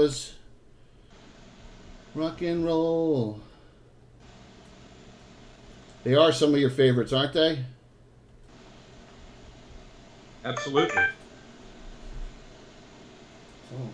brothers. Rock and roll. They are some of your favorites, aren't they? Absolutely. Oh.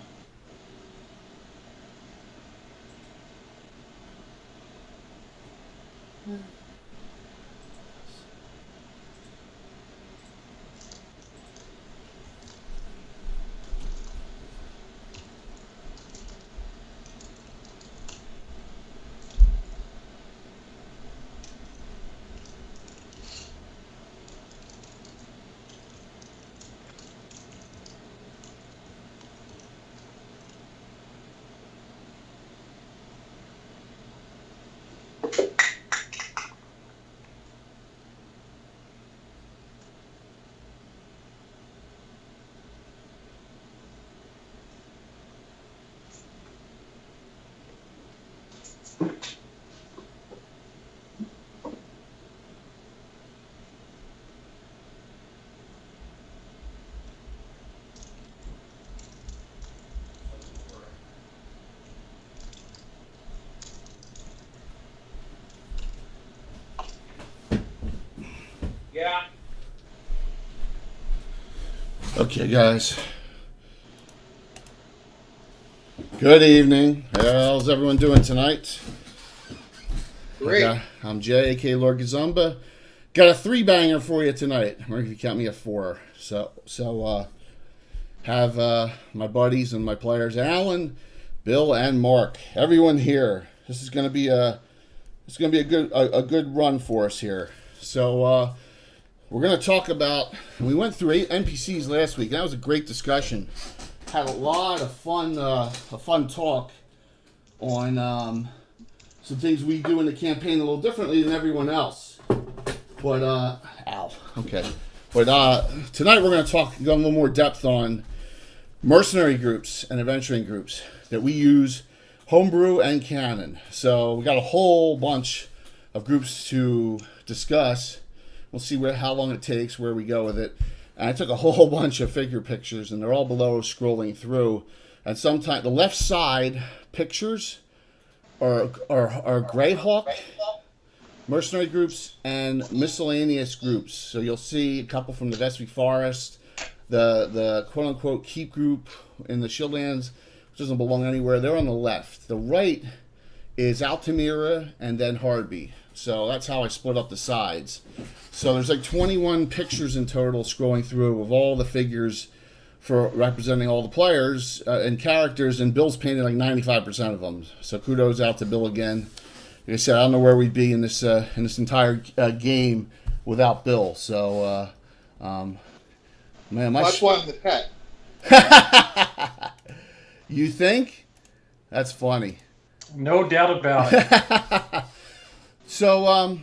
Yeah. Okay, guys. Good evening. How's everyone doing tonight? Great. I'm Jay, aka Lord Gazumba. Got a 3-banger for you tonight. Or if you count me a 4. So have my buddies and my players, Alan, Bill, and Mark. Everyone here. This is gonna be a good run for us here. So we're gonna talk about. We went through 8 NPCs last week. That was a great discussion. Had a lot of fun, a fun talk on some things we do in the campaign a little differently than everyone else. But okay. But tonight we're going to go a little more depth on mercenary groups and adventuring groups that we use, homebrew and canon. So we got a whole bunch of groups to discuss. We'll see how long it takes, where we go with it. And I took a whole bunch of figure pictures, and they're all below scrolling through. And sometimes the left side pictures are Greyhawk, mercenary groups, and miscellaneous groups. So you'll see a couple from the Vestry Forest, the quote-unquote keep group in the Shieldlands, which doesn't belong anywhere. They're on the left. The right is Altamira and then Hardby. So that's how I split up the sides. So there's like 21 pictures in total scrolling through of all the figures for representing all the players and characters, and Bill's painted like 95% of them. So kudos out to Bill again. Like I said, I don't know where we'd be in this entire game without Bill. So, man, That's why I'm the pet. You think? That's funny. No doubt about it. So,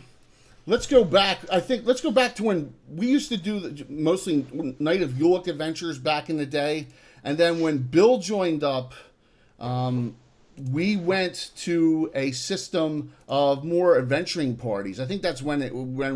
let's go back. Let's go back to when we used to do mostly Night of York adventures back in the day, and then when Bill joined up, we went to a system of more adventuring parties. I think that's when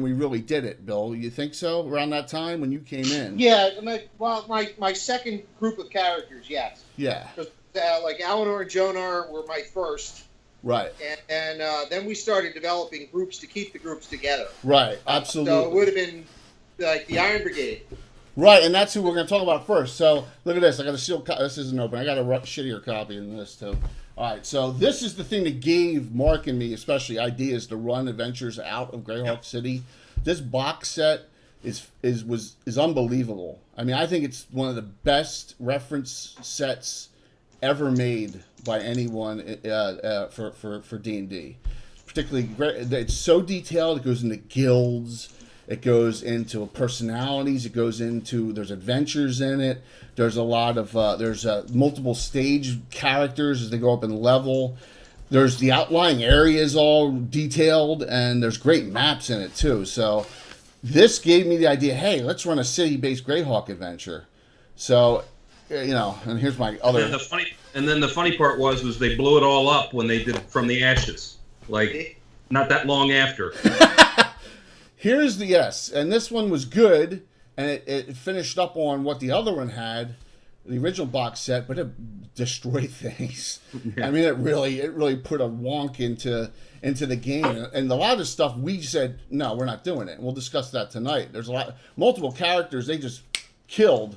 we really did it. Bill, you think so? Around that time when you came in? Yeah. My second group of characters, yes. Yeah. Like Eleanor and Jonar were my first. Right. And then we started developing groups to keep the groups together. Right, absolutely. So it would have been like the Iron Brigade. Right, and that's who we're going to talk about first. So look at this. I got a sealed copy. This isn't open. I got a shittier copy than this too. All right, so this is the thing that gave Mark and me, especially, ideas to run adventures out of Greyhawk City. This box set is unbelievable. I mean, I think it's one of the best reference sets ever made by anyone for D&D. Particularly, it's so detailed. It goes into guilds. It goes into personalities. It goes into, there's adventures in it. There's a lot of, there's multiple stage characters as they go up in level. There's the outlying areas all detailed, and there's great maps in it too. So this gave me the idea, hey, let's run a city-based Greyhawk adventure. So, and here's my other. And then the funny part was they blew it all up when they did From the Ashes, like not that long after. Here's the and this one was good, and it finished up on what the other one had, the original box set, but it destroyed things. Yeah. I mean, it really put a wonk into the game, and a lot of the stuff we said, no, we're not doing it. And we'll discuss that tonight. There's multiple characters they just killed,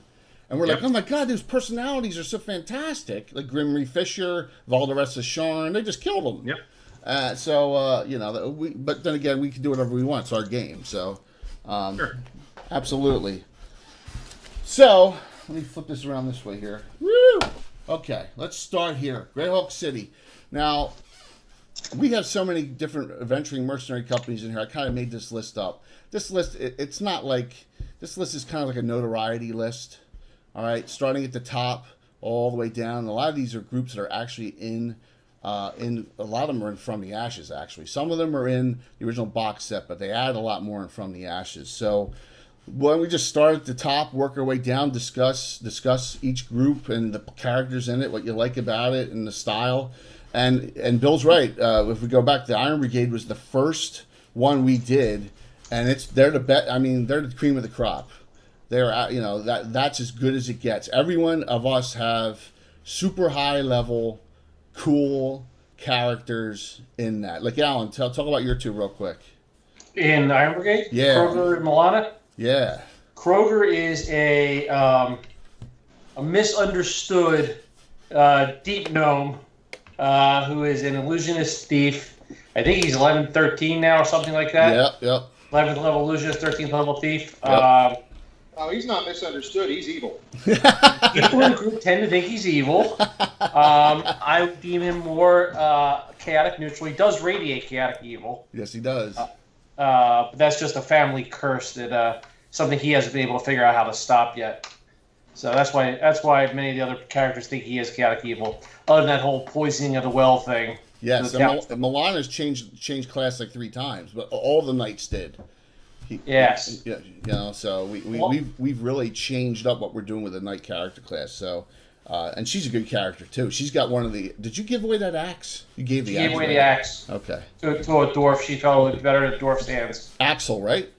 and we're like, oh my god, these personalities are so fantastic, like Grimry Fisher, Valderessa Sharn, they just killed them. Yep. But then again, we can do whatever we want. It's our game, so sure. Absolutely. So let me flip this around this way here. Woo! Okay, let's start here. Greyhawk City. Now, we have so many different adventuring mercenary companies in here. I kind of made this list up. This list, it's not like, this list is kind of like a notoriety list. All right, starting at the top all the way down. A lot of these are groups that are actually in a lot of them are in From the Ashes, actually. Some of them are in the original box set, but they add a lot more in From the Ashes. So why don't we just start at the top, work our way down, discuss each group and the characters in it, what you like about it, and the style. And Bill's right. If we go back, the Iron Brigade was the first one we did, and they're the best. I mean, they're the cream of the crop. They're that's as good as it gets. Every one of us have super high level, cool characters in that. Like Alan, talk about your two real quick. In Iron Brigade, yeah, Kroger and Milana. Yeah, Kroger is a misunderstood deep gnome who is an illusionist thief. I think he's 11-13 now or something like that. Yep. 11th level illusionist, 13th level thief. Yep. Oh, he's not misunderstood. He's evil. People in the group tend to think he's evil. I would deem him more chaotic neutral. He does radiate chaotic evil. Yes, he does. But that's just a family curse that something he hasn't been able to figure out how to stop yet. So that's why many of the other characters think he is chaotic evil. Other than that whole poisoning of the well thing. Yes, Milana's changed class like 3 times, but all the knights did. Yes. So we've really changed up what we're doing with the knight character class. So, and she's a good character too. She's got one of the. Did you give away that axe? You gave the. She axe. Gave away the axe. Okay. To a dwarf, she felt it was better in dwarf's hands. Axel, right?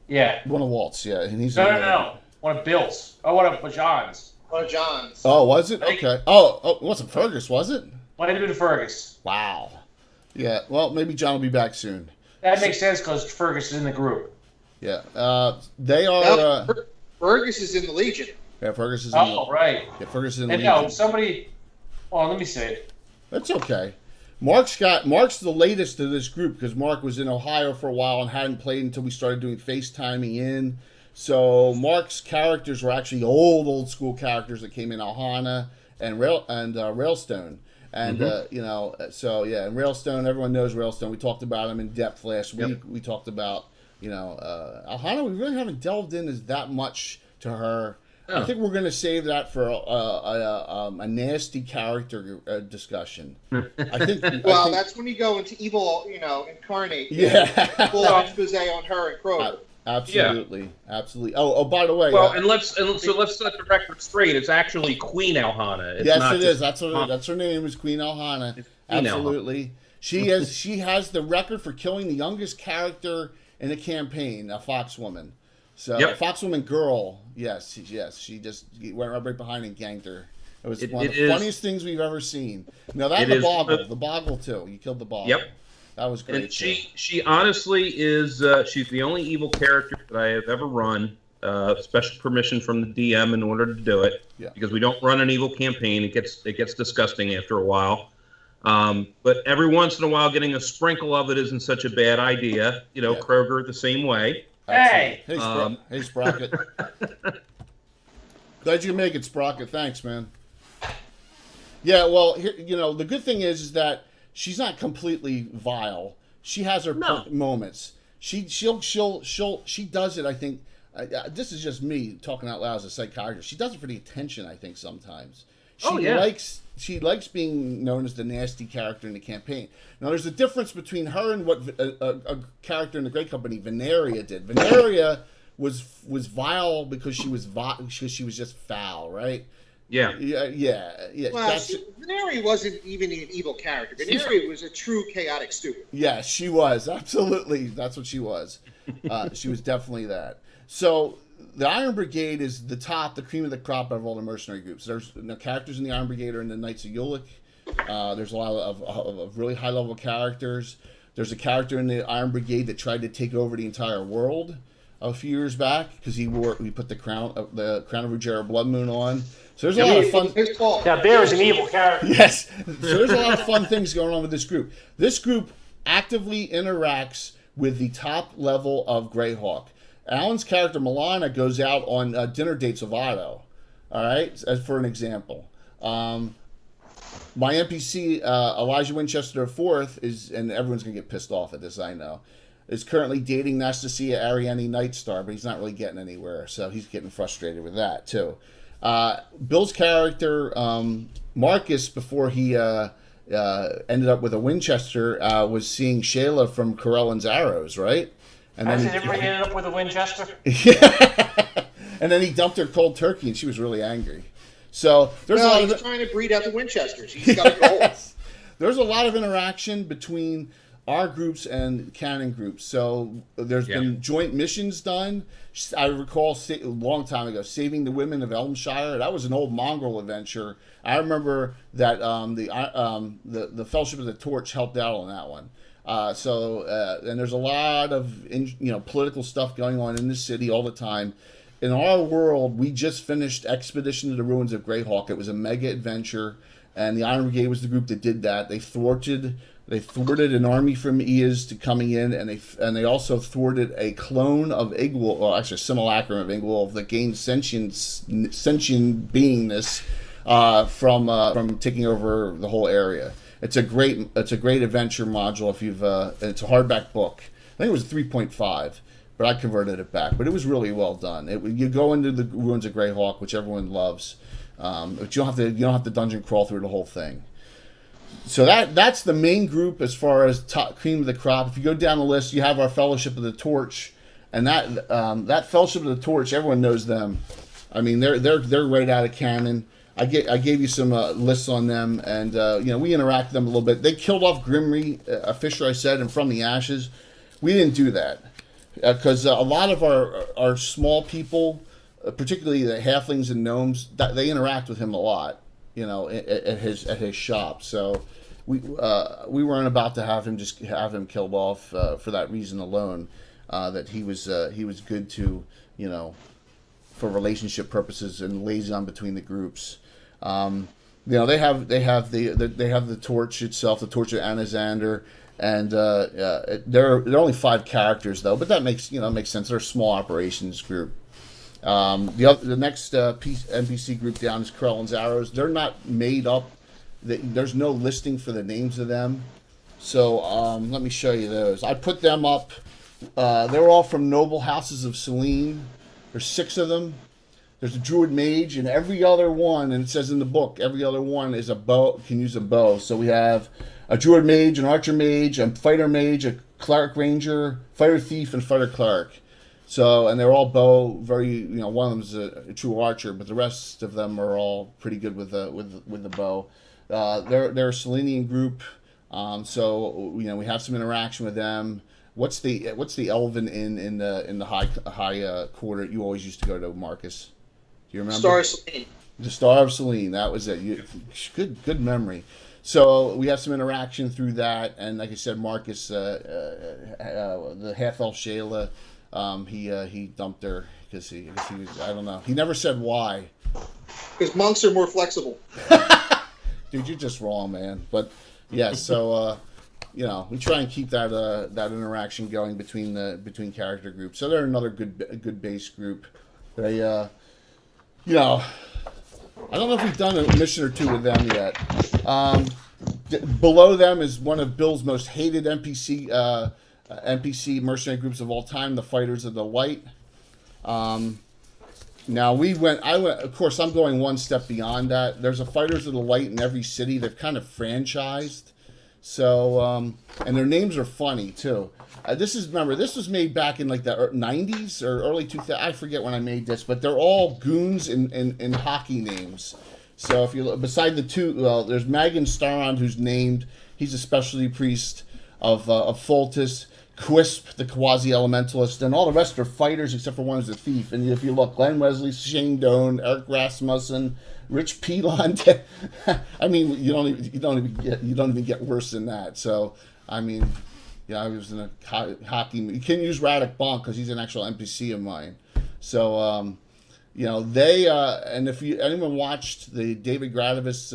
Yeah. One of Walt's, yeah, and he's. No. One of Bill's. Oh, one of John's. One of John's. Oh, was it? Okay. Oh, it wasn't Fergus, was it? Might have been Fergus. Wow. Yeah. Well, maybe John will be back soon. That makes sense because Fergus is in the group. Yeah. They are. Fergus is in the Legion. Yeah, Fergus is. Right. Yeah, Fergus is in the Legion. No, somebody. Oh, let me see. That's okay. Mark's the latest of this group because Mark was in Ohio for a while and hadn't played until we started doing FaceTiming in. So Mark's characters were actually old school characters that came in Alhana and Railstone. And, and Railstone, everyone knows Railstone. We talked about him in depth last week. We talked about, Alhana, we really haven't delved in as that much to her. Oh. I think we're going to save that for a nasty character discussion. I think. That's when you go into evil, incarnate. Yeah. Full expose on her and Kroger. Absolutely, yeah. Absolutely. Oh, by the way. Well, let's set the record straight. It's actually Queen Alhana. Yes, it is. That's her name is Queen Alhana. Absolutely. She has the record for killing the youngest character in a campaign, a Foxwoman. So, Foxwoman girl, yes, she just went right behind and ganked her. It was one of the funniest things we've ever seen. Now that and the Boggle too. You killed the Boggle. Yep. That was great. And she honestly is she's the only evil character that I have ever run. Special permission from the DM in order to do it. Yeah. Because we don't run an evil campaign. It gets disgusting after a while. But every once in a while, getting a sprinkle of it isn't such a bad idea. Kroger the same way. Hey! Hey, Sprocket. Glad you can make it, Sprocket. Thanks, man. Yeah, well, here, the good thing is that she's not completely vile. She has her moments. She does it. I think this is just me talking out loud as a psychiatrist. She does it for the attention. I think sometimes she likes being known as the nasty character in the campaign. Now, there's a difference between her and what a character in the Great Company, Veneria, did. Veneria was vile because she was just foul, right? Yeah. Well, Mercenary wasn't even an evil character. Mercenary was a true chaotic stupid. Yes, she was. Absolutely. That's what she was. She was definitely that. So the Iron Brigade is the cream of the crop of all the mercenary groups. There's characters in the Iron Brigade are in the Knights of Ulick. There's a lot of really high level characters. There's a character in the Iron Brigade that tried to take over the entire world a few years back because he put the crown of Ruggiero Blood Moon on. So there's a lot of fun. Now Bear is an evil character. Yes. So there's a lot of fun things going on with this group. This group actively interacts with the top level of Greyhawk. Alan's character Milana goes out on dinner dates with Otto. All right, as for an example. My NPC, Elijah Winchester IV, and everyone's going to get pissed off at this, I know, is currently dating Nastasia Ariane Nightstar, but he's not really getting anywhere, so he's getting frustrated with that, too. Bill's character, Marcus, before he ended up with a Winchester, was seeing Shayla from Corellan's Arrows, right? And then everybody ended up with a Winchester? Yeah. And then he dumped her cold turkey, and she was really angry. So there's a lot of trying to breed out the Winchesters. He's got to go. There's a lot of interaction between our groups and canon groups. So there's been joint missions done. I recall a long time ago, Saving the Women of Elmshire. That was an old mongrel adventure. I remember that the Fellowship of the Torch helped out on that one. And there's a lot of political stuff going on in the city all the time. In our world, we just finished Expedition to the Ruins of Greyhawk. It was a mega adventure, and the Iron Brigade was the group that did that. They thwarted an army from Iaz to coming in, and they also thwarted a clone of Igwul, well, actually a simulacrum of Igwul that gained sentient beingness from taking over the whole area. It's a great adventure module. If you've it's a hardback book. I think it was 3.5. But I converted it back. But it was really well done. You go into the Ruins of Greyhawk, which everyone loves, but you don't have to dungeon crawl through the whole thing. So that's the main group as far as top cream of the crop. If you go down the list, you have our Fellowship of the Torch, and that Fellowship of the Torch, everyone knows them. I mean, they're right out of canon. I gave you some lists on them, and we interact with them a little bit. They killed off Grimry, a fisher, I said, and From the Ashes. We didn't do that. Because a lot of our small people, particularly the halflings and gnomes, they interact with him a lot, at his shop. So we weren't about to have him killed off for that reason alone. That he was good to for relationship purposes and liaison between the groups. They have the torch itself, the Torch of Anazander. And there are only 5 characters though, but that makes sense. They're a small operations group. The next NPC group down is Corellan's Arrows. They're not made up. There's no listing for the names of them. So let me show you those. I put them up. They're all from noble houses of Selene. There's 6 of them. There's a druid mage, and every other one, and it says in the book, every other one is can use a bow. So we have a druid mage, an archer mage, a fighter mage, a cleric ranger, fighter thief, and fighter cleric. So, and they're all bow. One of them is a true archer, but the rest of them are all pretty good with the bow. They're a Selenian group, so we have some interaction with them. What's the Elven in the high quarter you always used to go to, Marcus? Do you remember? Star of Selene. The Star of Selene. That was it. Good memory. So we have some interaction through that, and like I said, Marcus, the half elf Shayla, he dumped her because he was, I don't know. He never said why. Because monks are more flexible. Dude, you're just wrong, man. But yeah, so we try and keep that interaction going between character groups. So they're another good base group. They I don't know if we've done a mission or 2 with them yet. Below them is one of Bill's most hated NPC mercenary groups of all time, the Fighters of the Light. Now of course, I'm going one step beyond that. There's a Fighters of the Light in every city. They've kind of franchised. So, and their names are funny too. This was made back in like the 90s or early 2000s. I forget when I made this, but they're all goons in hockey names. So if you look beside the 2, there's Magan Starond, who's named. He's a specialty priest of Foltis. Quisp, the quasi-elementalist, and all the rest are fighters except for one who's a thief. And if you look, Glenn Wesley, Shane Doan, Eric Rasmussen, Rich Pilon. I mean, you don't even get worse than that. So, I mean, yeah, I was in a hockey. You can't use Radek Bonk because he's an actual NPC of mine. So, they and if anyone watched the David Gradavis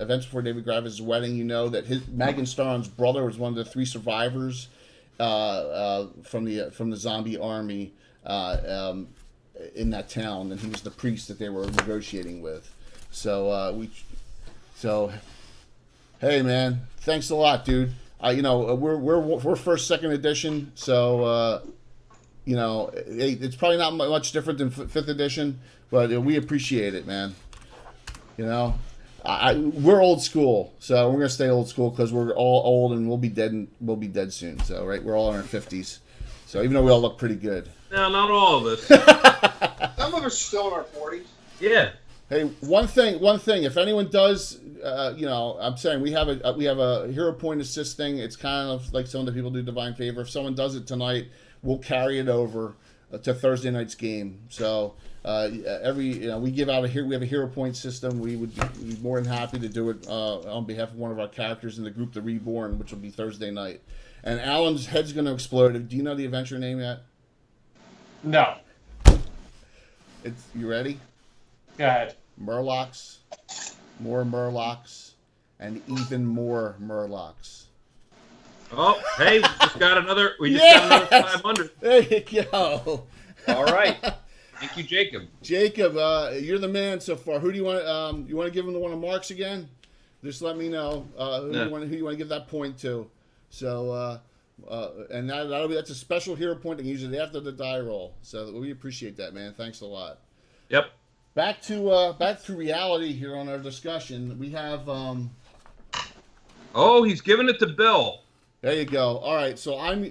events before David Gradavis' wedding, you know that Megan Starron's brother was one of the 3 survivors from the zombie army in that town, and he was the priest that they were negotiating with. So hey man, thanks a lot, dude. We're first, second edition, so it's probably not much different than 5th edition, but we appreciate it, man. We're old school, so we're gonna stay old school because we're all old and we'll be dead soon. So right, we're all in our 50s. So even though we all look pretty good. No, not all of us. Some of us are still in our 40s. Yeah. Hey, one thing. If anyone does, I'm saying we have a hero point assist thing. It's kind of like some of the people do Divine Favor. If someone does it tonight, we'll carry it over to Thursday night's game. So we give out we have a hero point system. We would be more than happy to do it on behalf of one of our characters in the group, the Reborn, which will be Thursday night. And Alan's head's going to explode. Do you know the adventure name yet? No. You ready? Go ahead. Murlocs, more Murlocs, and even more Murlocs. Oh, hey, we just got another 500. There you go. All right. Thank you, Jacob. Jacob, you're the man so far. Who do you want? You want to give him the one of Mark's again? Just let me know who you want to give that point to. So, and that's a special hero point. And use it after the die roll. So we appreciate that, man. Thanks a lot. Yep. Back to reality here on our discussion. We have. Oh, he's giving it to Bill. There you go. All right, so I'm.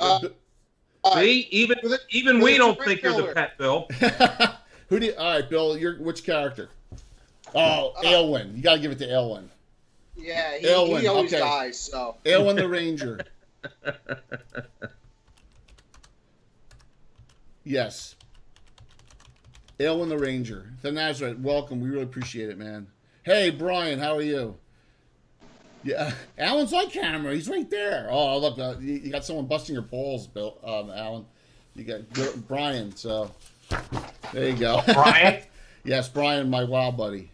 See, even we don't think you're the pet, Bill. All right, Bill. Which character? Oh, Aylwin. You gotta give it to Aylwin. Yeah, he always dies. So Aylwin the Ranger. Yes. Aylwin the Ranger. The Nazareth, welcome. We really appreciate it, man. Hey, Brian, how are you? Yeah, Alan's on camera. He's right there. Oh, look, you got someone busting your balls, Bill. Alan. You got Brian, so there you go. Brian? Yes, Brian, my WoW buddy.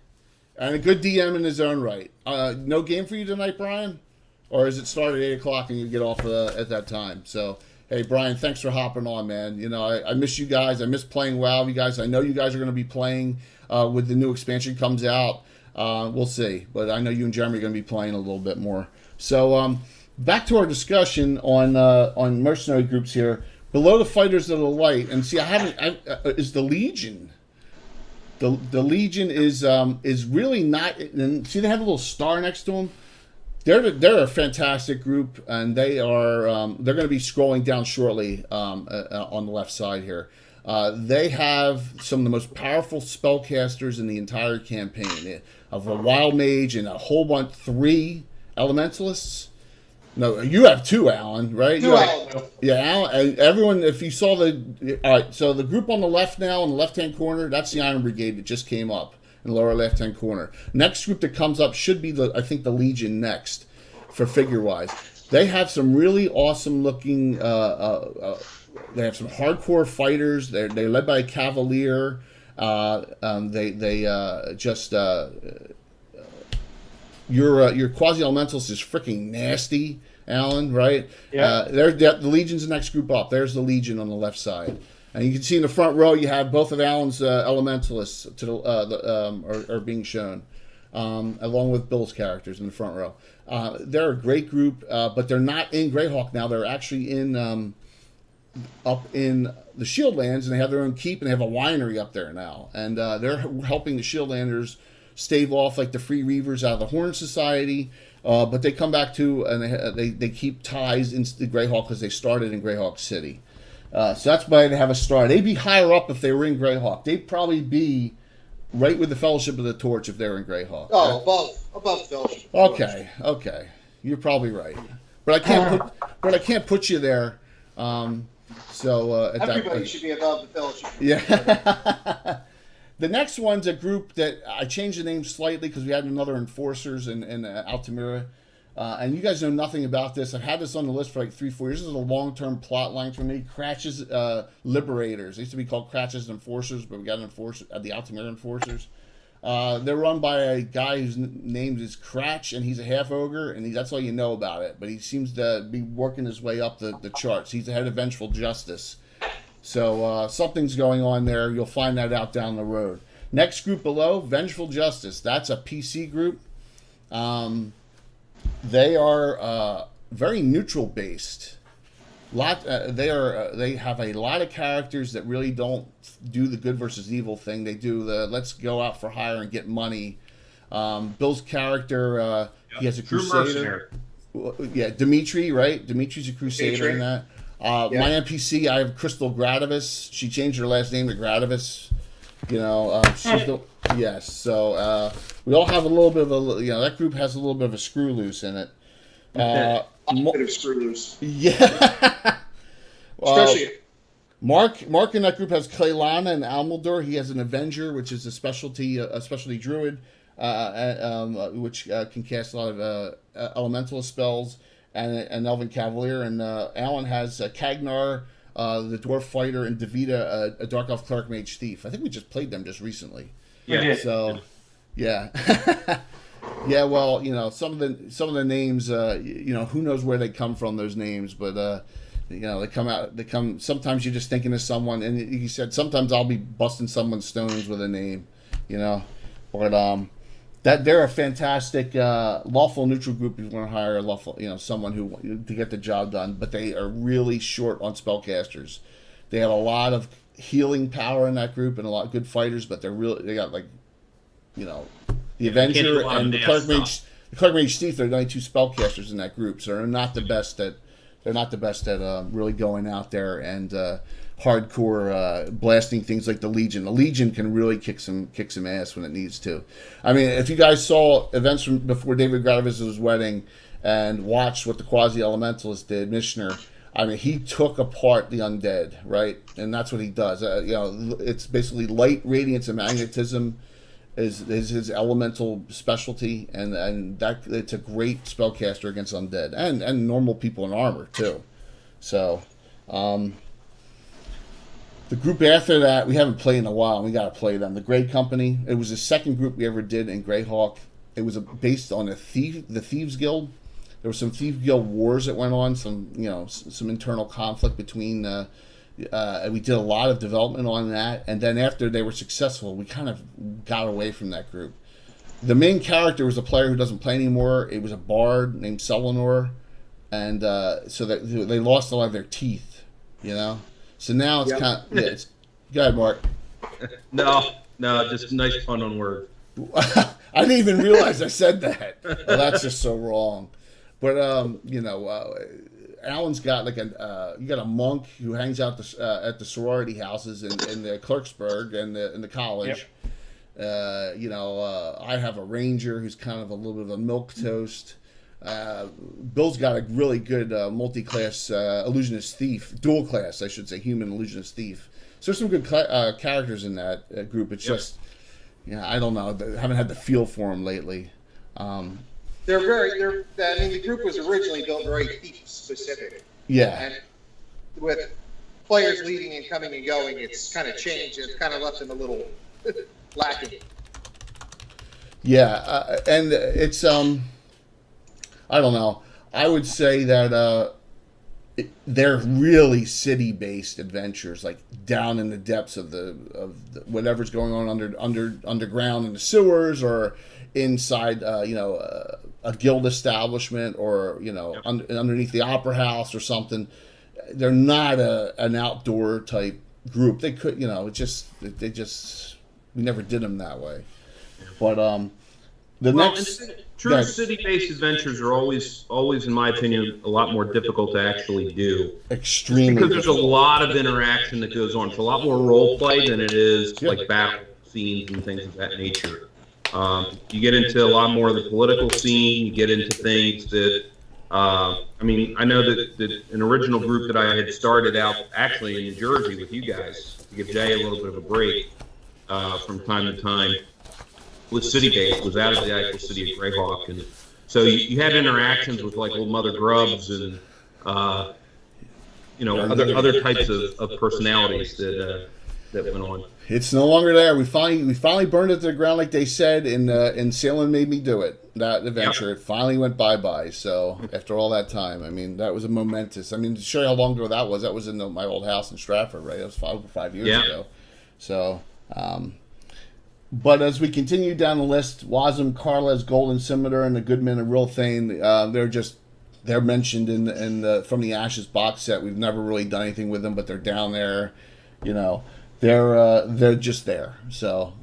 And a good DM in his own right. No game for you tonight, Brian? Or is it start at 8 o'clock and you get off at that time? So, hey, Brian, thanks for hopping on, man. I miss you guys. I miss playing WoW. You guys, I know you guys are going to be playing with the new expansion comes out. We'll see. But I know you and Jeremy are going to be playing a little bit more. So, back to our discussion on mercenary groups here. Below the Fighters of the Light, and see, is the Legion. The Legion is really not. And see, they have a little star next to them. They're a fantastic group, and they're going to be scrolling down shortly on the left side here. They have some of the most powerful spellcasters in the entire campaign. Of a Wild Mage and a whole bunch 3 Elementalists. No, you have 2, Alan, right? Yeah, Alan. Everyone, if you saw all right. So the group on the left now, in the left-hand corner, that's the Iron Brigade that just came up in the lower left-hand corner. Next group that comes up should be the Legion next, for figure-wise. They have some really awesome-looking. They have some hardcore fighters. They're led by a Cavalier. Your quasi-elementalist is freaking nasty, Alan, right? Yeah. The Legion's the next group up. There's the Legion on the left side. And you can see in the front row, you have both of Alan's elementalists are being shown, along with Bill's characters in the front row. They're a great group, but they're not in Greyhawk now. They're actually up in the Shieldlands, and they have their own keep, and they have a winery up there now. And they're helping the Shieldlanders stave off like the Free Reavers out of the Horn Society, but they come back to, and they keep ties into Greyhawk because they started in Greyhawk City. So that's why they have a star. They'd be higher up if they were in Greyhawk. They'd probably be right with the Fellowship of the Torch if they were in Greyhawk. Oh, above Fellowship. Okay, you're probably right. But I can't put you there Everybody should be above the fellowship. Yeah. The next one's a group that I changed the name slightly because we had another Enforcers in Altamira. And you guys know nothing about this. I've had this on the list for like 3-4 years. This is a long-term plot line for me. Cratch's Liberators. They used to be called Cratch's Enforcers, but we got the Altamira Enforcers. They're run by a guy whose name is Cratch, and he's a half ogre, and that's all you know about it. But he seems to be working his way up the charts. He's the head of Vengeful Justice. So something's going on there. You'll find that out down the road. Next group below, Vengeful Justice. That's a PC group. They are very neutral based. They have a lot of characters that really don't do the good versus evil thing. They do the let's go out for hire and get money. Bill's character, he has a crusader. Yeah, Dimitri, right? Dimitri's a crusader in that. My NPC, I have Crystal Gradavis. She changed her last name to Gradavis. Yes. So we all have a little bit of that group has a little bit of a screw loose in it. A bit of screw loose. Yeah. Especially. Mark in that group has Kaylana and Almaldor. He has an Avenger, which is a specialty druid, which can cast a lot of elemental spells, and an Elven Cavalier. And Alan has Kagnar, the Dwarf Fighter, and Davida, a Dark Elf Cleric Mage Thief. I think we just played them just recently. Yeah. So, yeah. Yeah, well, some of the names, who knows where they come from, those names, but they come. Sometimes you're just thinking of someone, and he said sometimes I'll be busting someone's stones with a name, but that they're a fantastic lawful neutral group. If you want to hire a lawful, someone to get the job done, but they are really short on spellcasters. They have a lot of healing power in that group and a lot of good fighters, but they got the Avenger and the Cleric Mage. The Cleric Mage Thief, they're the only two spellcasters in that group, so they're not the best at really going out there and hardcore blasting things like the Legion. The Legion can really kick some ass when it needs to. I mean, if you guys saw events from before David Gradavis' wedding and watched what the Quasi Elementalist did, Mishner, I mean, he took apart the undead, right? And that's what he does. It's basically light, radiance, and magnetism is his elemental specialty, and that it's a great spellcaster against undead and normal people in armor too. So, the group after that we haven't played in a while, and we got to play them. The Grey Company. It was the second group we ever did in Greyhawk. It was based on the Thieves Guild. There were some Thieves Guild wars that went on. Some internal conflict between. We did a lot of development on that, and then after they were successful, we kind of got away from that group. The main character was a player who doesn't play anymore. It was a bard named Selenor, and so that they lost a lot of their teeth, So now it's kind of it's. Go ahead, Mark. No, just a nice pun on words. I didn't even realize I said that. Well, that's just so wrong. But Alan's got you got a monk who hangs out at the sorority houses in the Clerksburg and in the college. Yep. I have a ranger who's kind of a little bit of a milquetoast. Bill's got a really good multi-class illusionist thief, dual class, I should say, human illusionist thief. So there's some good characters in that group. It's just, I don't know. I haven't had the feel for them lately. The group was originally built very thief specific. Yeah. And with players leaving and coming and going, it's kind of changed. It's kind of left them a little lacking. Yeah, and it's I don't know. I would say that they're really city-based adventures, like down in the depths of the whatever's going on underground in the sewers, or inside a guild establishment, or underneath the opera house or something. They're not an outdoor type group. They could, we never did them that way. But true city-based adventures are always, in my opinion, a lot more difficult to actually do. Extremely. Because there's a lot of interaction that goes on. It's a lot more role play than it is like battle scenes and things of that nature. You get into a lot more of the political scene. You get into things that I mean, I know that an original group that I had started out actually in New Jersey with you guys to give Jay a little bit of a break from time to time was city-based, was out of the actual city of Greyhawk, and so you had interactions with like Old Mother Grubs and other types of personalities that went on. It's no longer there. We finally burned it to the ground, like they said, and Salem made me do it. That adventure, It finally went bye. So after all that time, I mean, that was a momentous. I mean, to show you how long ago that was in my old house in Stratford, right? That was over 5 years ago. So, but as we continue down the list, Wasm, Carles, Golden Scimitar, and the Goodman and Real Thane, they're mentioned in from the Ashes box set. We've never really done anything with them, but they're down there, They're just there, so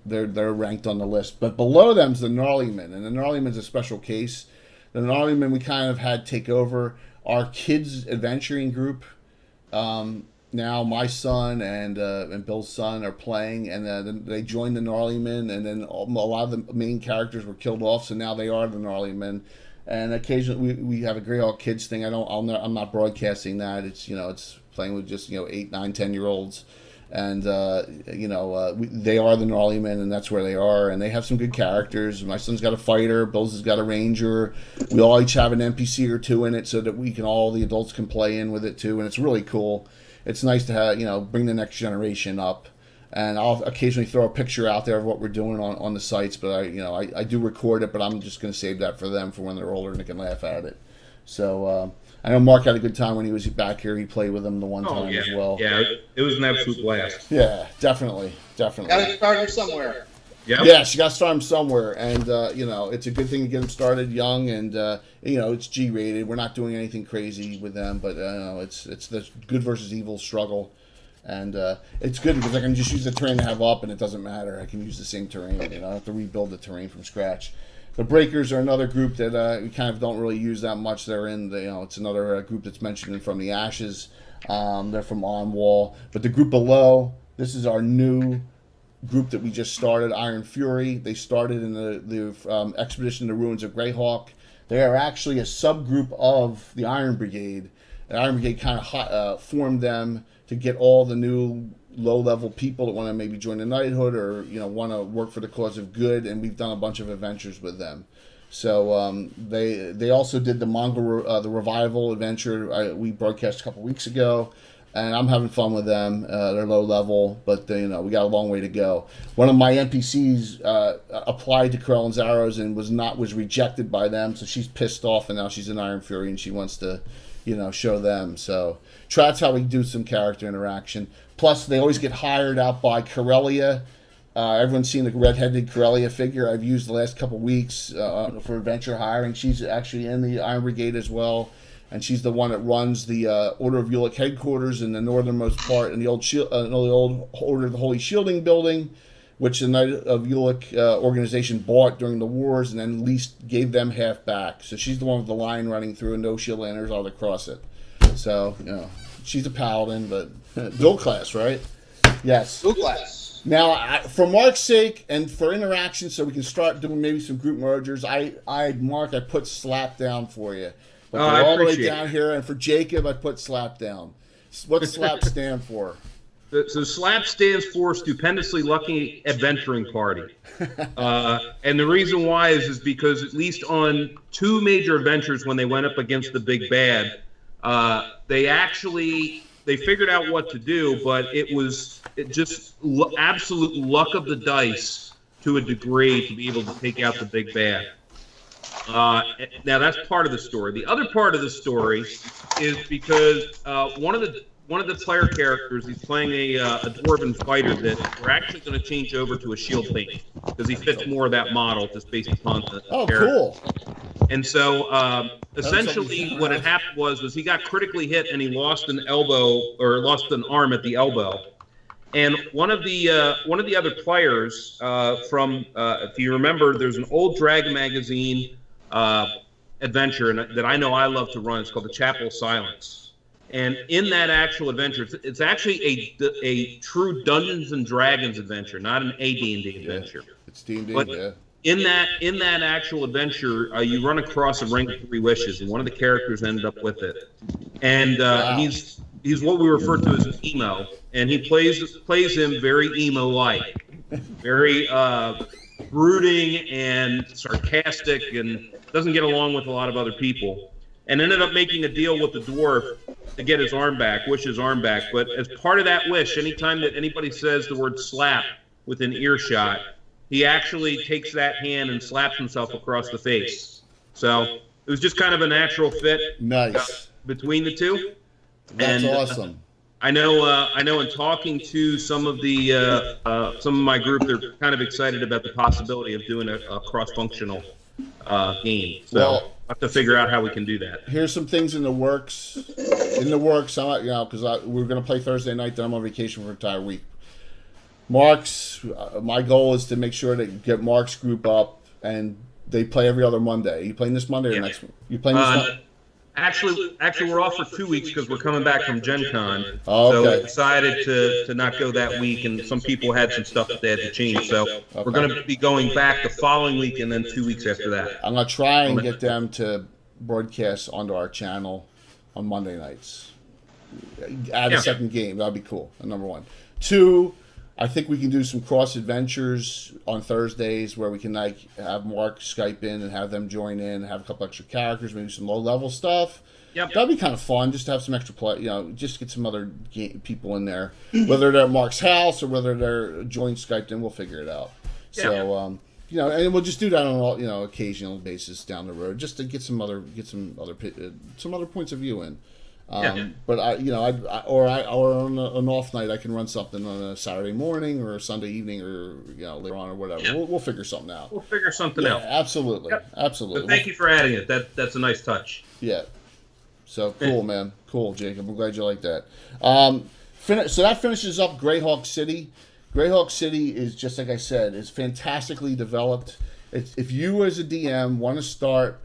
they're ranked on the list. But below them's the Gnarlyman, and the Gnarlyman's a special case. The Gnarlyman we kind of had take over our kids' adventuring group. Now my son and Bill's son are playing, and then they joined the Gnarlyman, and then a lot of the main characters were killed off, so now they are the Gnarlyman. And occasionally we have a Greyhawk Kids thing. I'm not broadcasting that. It's playing with just 8, 9, 10-year-olds, and they are the Gnarlymen, and that's where they are. And they have some good characters. My son's got a fighter. Bill's has got a ranger. We all each have an NPC or two in it, so that all the adults can play in with it too. And it's really cool. It's nice to have bring the next generation up. And I'll occasionally throw a picture out there of what we're doing on the sites, but I do record it, but I'm just going to save that for them for when they're older and they can laugh at it. So I know Mark had a good time when he was back here. He played with them the one time as well. Yeah, it was an absolute blast. Yeah, definitely. Got to start him somewhere. Yeah. Yes, you got to start them somewhere, and it's a good thing to get them started young, and it's G-rated. We're not doing anything crazy with them, but it's the good versus evil struggle. And it's good because I can just use the terrain I have up, and it doesn't matter. I can use the same terrain. I don't have to rebuild the terrain from scratch. The Breakers are another group that we kind of don't really use that much. They're in it's another group that's mentioned from the Ashes. They're from On Wall, but the group below, this is our new group that we just started, Iron Fury. They started in the expedition to the Ruins of Greyhawk. They are actually a subgroup of the Iron Brigade. The Iron Brigade kind of formed them to get all the new low-level people that want to maybe join the knighthood or want to work for the cause of good, and we've done a bunch of adventures with them. So they also did the Mongol the Revival adventure we broadcast a couple weeks ago, and I'm having fun with them. They're low level, but we got a long way to go. One of my NPCs applied to Corellin's Arrows and was rejected by them, so she's pissed off, and now she's an Iron Fury and she wants to show them. So that's how we do some character interaction. Plus, they always get hired out by Corellia. Everyone's seen the red-headed Corellia figure I've used the last couple weeks for adventure hiring. She's actually in the Iron Brigade as well, and she's the one that runs the Order of Ulick headquarters in the northernmost part in the old Order of the Holy Shielding building, which the Knight of Ulick organization bought during the wars and then leased, gave them half back. So she's the one with the line running through and no shield lanterns all across it. So, she's a paladin, but dual class, right? Yes. Dual class. Now, for Mark's sake and for interaction, so we can start doing maybe some group mergers, Mark, I put Slap down for you. But they're all the way down here, and for Jacob, I put Slap down. What's Slap stand for? So SLAP stands for Stupendously Lucky Adventuring Party. And the reason why is because at least on 2 major adventures when they went up against the big bad, they figured out what to do, but it just absolute luck of the dice to a degree to be able to take out the big bad. Now that's part of the story. The other part of the story is because one of the player characters, he's playing a dwarven fighter that we're actually going to change over to a shield paint because he fits more of that model just based upon the character. Cool. And so essentially what had happened was he got critically hit and he lost an arm at the elbow. And one of the other players from, if you remember, there's an old Dragon magazine adventure that I know I love to run. It's called the Chapel of Silence. And in that actual adventure, it's actually a true Dungeons and Dragons adventure, not an AD&D adventure. It's D&D, but, yeah. in that actual adventure, you run across a ring of 3 wishes, and one of the characters ended up with it. And he's what we refer to as an emo, and he plays him very emo-like, very brooding and sarcastic, and doesn't get along with a lot of other people. And ended up making a deal with the dwarf to get his arm back, wish his arm back. But as part of that wish, anytime that anybody says the word slap within earshot, he actually takes that hand and slaps himself across the face. So it was just kind of a natural fit. Nice. Between the two. That's awesome. I know. In talking to some of my group, they're kind of excited about the possibility of doing a cross-functional game. So we'll have to figure out how we can do that. Here's some things in the works. Because we're going to play Thursday night. Then I'm on vacation for an entire week. Mark's. My goal is to make sure to get Mark's group up, and they play every other Monday. Are you playing this Monday or next? You playing this Monday? Actually, we're off for 2 weeks because we're coming back from Gen Con. Oh, okay. So we decided to not go that week, and some people had some stuff that they had to change. So we're going to be going back the following week and then 2 weeks after that. I'm going to try and get them to broadcast onto our channel on Monday nights. Add a second game. That'd be cool. Number one. 2, I think we can do some cross adventures on Thursdays where we can have Mark Skype in and have them join in, have a couple extra characters, maybe some low level stuff. Yep. That'd be kind of fun, just to have some extra play. Just get some other people in there, whether they're at Mark's house or whether they're joint Skyped in. We'll figure it out. Yeah. So and we'll just do that on occasional basis down the road, just to get some other points of view in. But or on an off night, I can run something on a Saturday morning or a Sunday evening or later on or whatever. Yeah. We'll figure something out. We'll figure something out. Absolutely, absolutely. But thank you for adding it. That's a nice touch. Yeah. So cool, man. Cool, Jacob. I'm glad you like that. So that finishes up Greyhawk City. Greyhawk City is, just like I said, is fantastically developed. If you as a DM want to start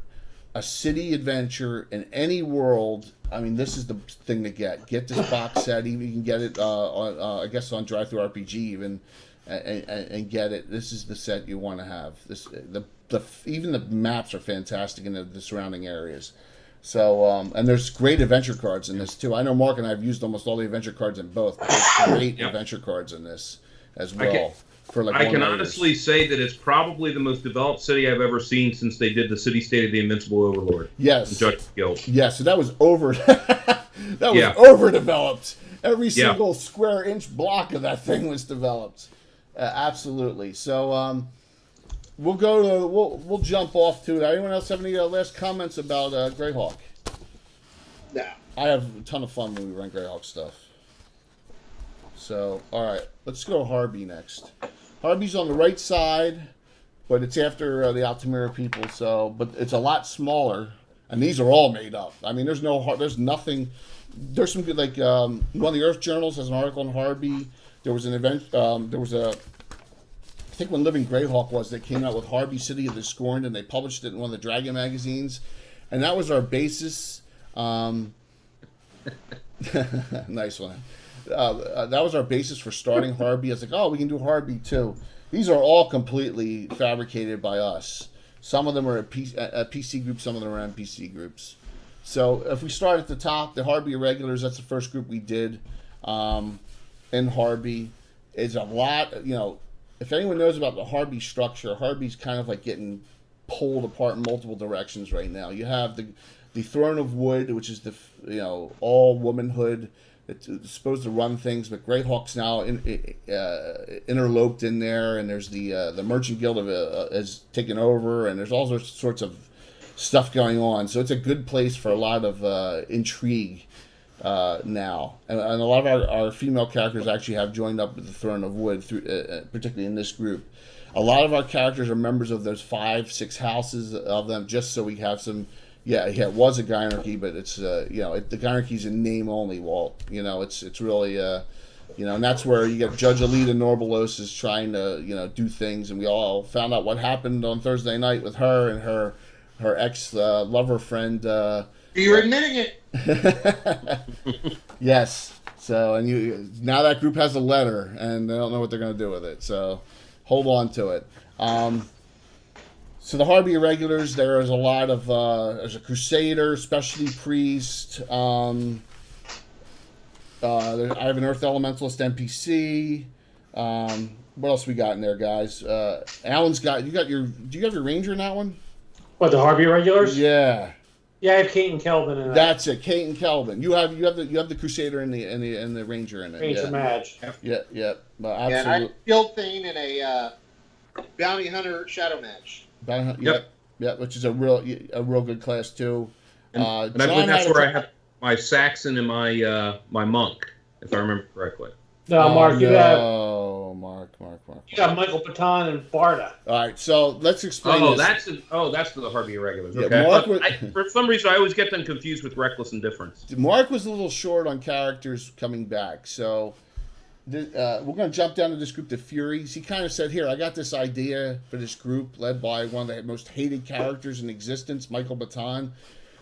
a city adventure in any world, I mean, this is the thing to get. Get this box set. Even you can get it I guess on Drive-Thru-RPG even, and get it. This is the set you want to have. Even the maps are fantastic in the surrounding areas. So and there's great adventure cards in this too. I know Mark and I have used almost all the adventure cards in both. But there's great adventure cards in this as well. I can honestly say that it's probably the most developed city I've ever seen since they did the City State of the Invincible Overlord. Yes. Judge Guild. Yes, so that was overdeveloped. Every single square inch block of that thing was developed. Absolutely. So we'll jump off to it. Anyone else have any last comments about Greyhawk? No. I have a ton of fun when we run Greyhawk stuff. So, all right, let's go to Harby next. Harby's on the right side, but it's after the Altamira people. But it's a lot smaller, and these are all made up. I mean, there's nothing. There's some good, one of the Earth Journals has an article on Harby. There was an event. I think when Living Greyhawk they came out with Harby City of the Scorned, and they published it in one of the Dragon magazines, and that was our basis. Nice one. That was our basis for starting Harby. I was like, we can do Harby too. These are all completely fabricated by us. Some of them are at PC groups, some of them are NPC groups. So if we start at the top, the Harby Irregulars, that's the first group we did in Harby. It's a lot, if anyone knows about the Harby structure, Harby's kind of like getting pulled apart in multiple directions right now. You have the Throne of Wood, which is the all womanhood. It's supposed to run things, but Greyhawk's now interloped in there, and there's the Merchant Guild has taken over, and there's all sorts of stuff going on. So it's a good place for a lot of intrigue now, and a lot of our female characters actually have joined up with the Throne of Wood, particularly in this group. A lot of our characters are members of those 5-6 houses of them, just so we have some. Yeah, it was a Gynarchy, but it's the Gynarchy's in name only, Walt. It's really and that's where you get Judge Alita Norbalos is trying to do things, and we all found out what happened on Thursday night with her and her ex lover friend. You're admitting it. Yes. So now that group has a letter, and they don't know what they're going to do with it. So hold on to it. So the Harby Irregulars, there is a lot of there's a Crusader, Specialty Priest. I have an Earth Elementalist NPC. What else we got in there, guys? Alan's got do you have your Ranger in that one? What, the Harvey Regulars? Yeah. Yeah, I have Kate and Kelvin in that. That's it, Kate and Kelvin. You have the Crusader and the Ranger in it. Ranger Madge. Yeah. And I have Guild Thane and a Bounty Hunter Shadow Match. Yep, which is a real good class too. And I believe that's where I have my Saxon and my Monk, if I remember correctly. No, Mark, you have Mark. You got Michael Baton and Barda. All right, so let's explain. That's the Harvey Irregulars. Yeah, okay. For some reason, I always get them confused with Reckless Indifference. Mark was a little short on characters coming back, so we're going to jump down to this group, the Furies. He kind of said, "Here, I got this idea for this group led by one of the most hated characters in existence, Michael Baton."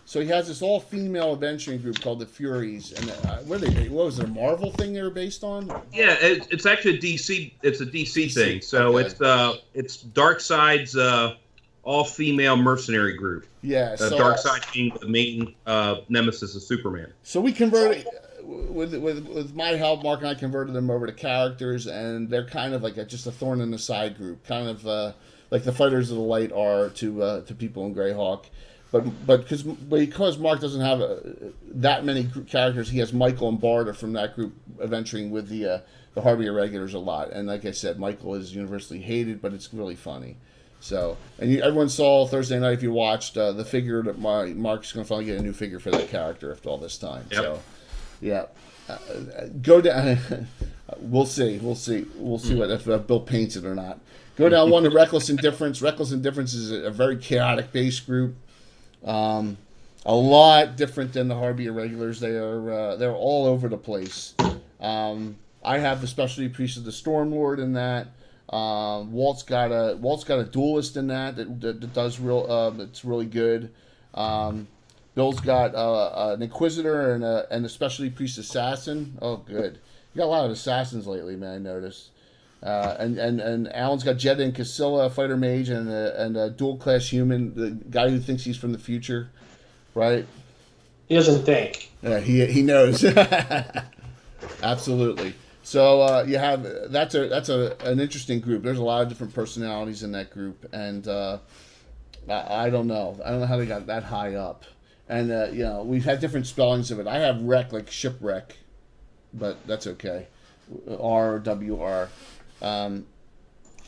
So he has this all-female adventuring group called the Furies, and what was it, a Marvel thing they were based on? Yeah, it's actually a DC. It's a DC thing. So okay. It's Darkseid's all-female mercenary group. Yeah, so Darkseid being the main nemesis of Superman. So we converted with my help. Mark and I converted them over to characters, and they're kind of like just a thorn in the side group, kind of like the Fighters of the Light are to people in Greyhawk. But because Mark doesn't have that many characters, he has Michael and Barda from that group adventuring with the Harvey Irregulars a lot. And like I said, Michael is universally hated, but it's really funny. So, and everyone saw Thursday night, if you watched, the figure that Mark's going to finally get a new figure for that character after all this time. Yep. So, yeah. Go down. We'll see what if Bill paints it or not. Go down one to Reckless Indifference. Reckless Indifference is a very chaotic base group. A lot different than the Harby Irregulars. They're all over the place. I have the Specialty Priest of the Stormlord in that. Walt's got a duelist in that does it's really good. Bill's got an Inquisitor and a Specialty Priest Assassin. Oh, good. You got a lot of assassins lately, man. I noticed. And Alan's got Jeddah and Cassilla, a fighter mage, and a dual class human, the guy who thinks he's from the future, right? He doesn't think. Yeah, he knows. Absolutely. So you have that's an interesting group. There's a lot of different personalities in that group, and I don't know how they got that high up. And we've had different spellings of it. I have wreck like shipwreck, but that's okay. RWR.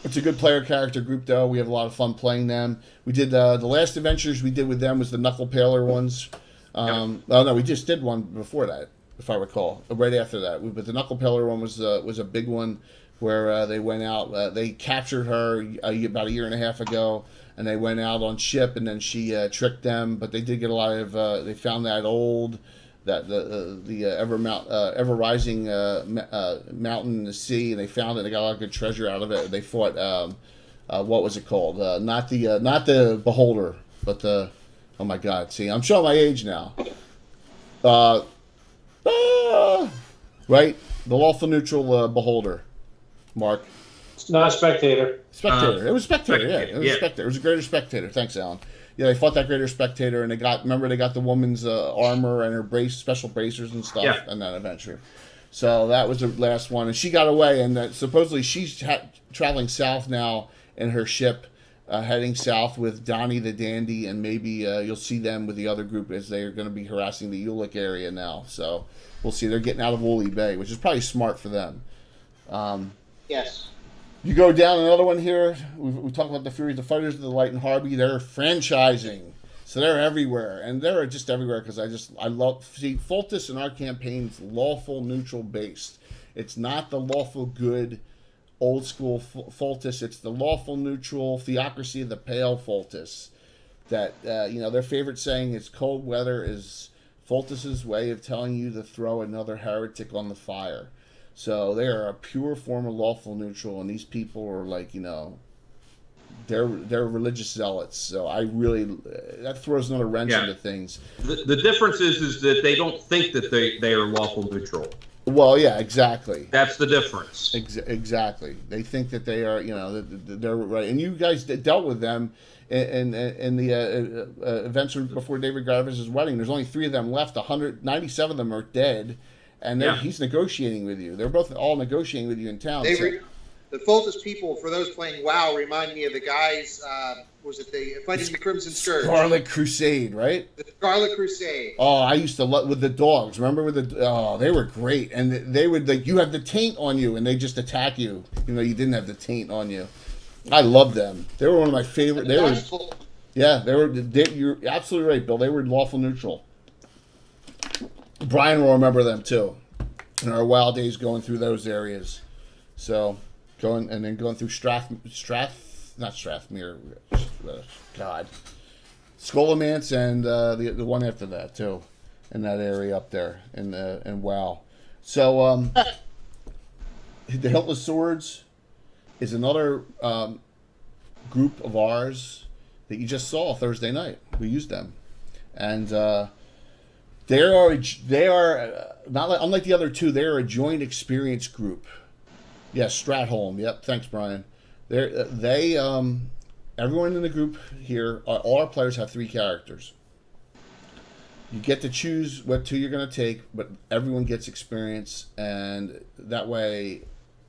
It's a good player character group, though. We have a lot of fun playing them. We did the last adventures we did with them was the Knuckle Paler ones. Oh no, we just did one before that, if I recall. Right after that, but the Knuckle Paler one was a big one where they went out. They captured her about a year and a half ago, and they went out on ship, and then she tricked them. But they did get a lot of. They found that old. That the ever rising mountain in the sea, and they found it. They got a lot of good treasure out of it. They fought what was it called? Not the Beholder, but the oh my God! See, I'm showing my age now. Right, the lawful neutral Beholder, Mark. It's not a Spectator. Spectator. It was Spectator. Yeah, it was Spectator. It was a greater Spectator. Thanks, Alan. Yeah, they fought that greater Spectator, and they got the woman's armor and her special bracers and stuff in that adventure. So that was the last one, and she got away, and supposedly she's traveling south now in her ship, heading south with Donnie the Dandy, and maybe you'll see them with the other group as they're going to be harassing the Ulick area now. So we'll see. They're getting out of Woolly Bay, which is probably smart for them. Yes. You go down another one here. We talk about the Furies, the Fighters of the Light and Harby. They're franchising, so they're everywhere, and they're just everywhere because I love Fultus in our campaign's lawful neutral based. It's not the lawful good, old school Fultus. It's the lawful neutral Theocracy of the Pale Fultus. That their favorite saying is cold weather is Fultus's way of telling you to throw another heretic on the fire. So they are a pure form of lawful neutral, and these people are like, they're religious zealots. So that throws another wrench into things. The difference is that they don't think that they are lawful neutral. Well, yeah, exactly. That's the difference. Exactly. They think that they are, they're right. And you guys dealt with them in the events before David Garvis's wedding. There's only 3 of them left. 197 of them are dead, and he's negotiating with you. They're both all negotiating with you in town. The Fultus people, for those playing WoW, remind me of the guys. Was it the fighting the Crimson Scourge? Scarlet Crusade, right? The Scarlet Crusade. Oh, I used to love with the dogs. Remember they were great, and they would you have the taint on you, and they just attack you. You didn't have the taint on you. I loved them. They were one of my favorite. You're absolutely right, Bill. They were lawful neutral. Brian will remember them too, in our WoW days, going through those areas. So. Going through Strathmere, God, Scholomance, and the one after that too, in that area up there in WoW. So the Hiltless Swords is another group of ours that you just saw Thursday night. We used them, and they are not unlike the other 2. They are a joint experience group. Yes, Stratholm. Yep. Thanks, Brian. Everyone in the group here, all our players have 3 characters. You get to choose what 2 you're going to take, but everyone gets experience, and that way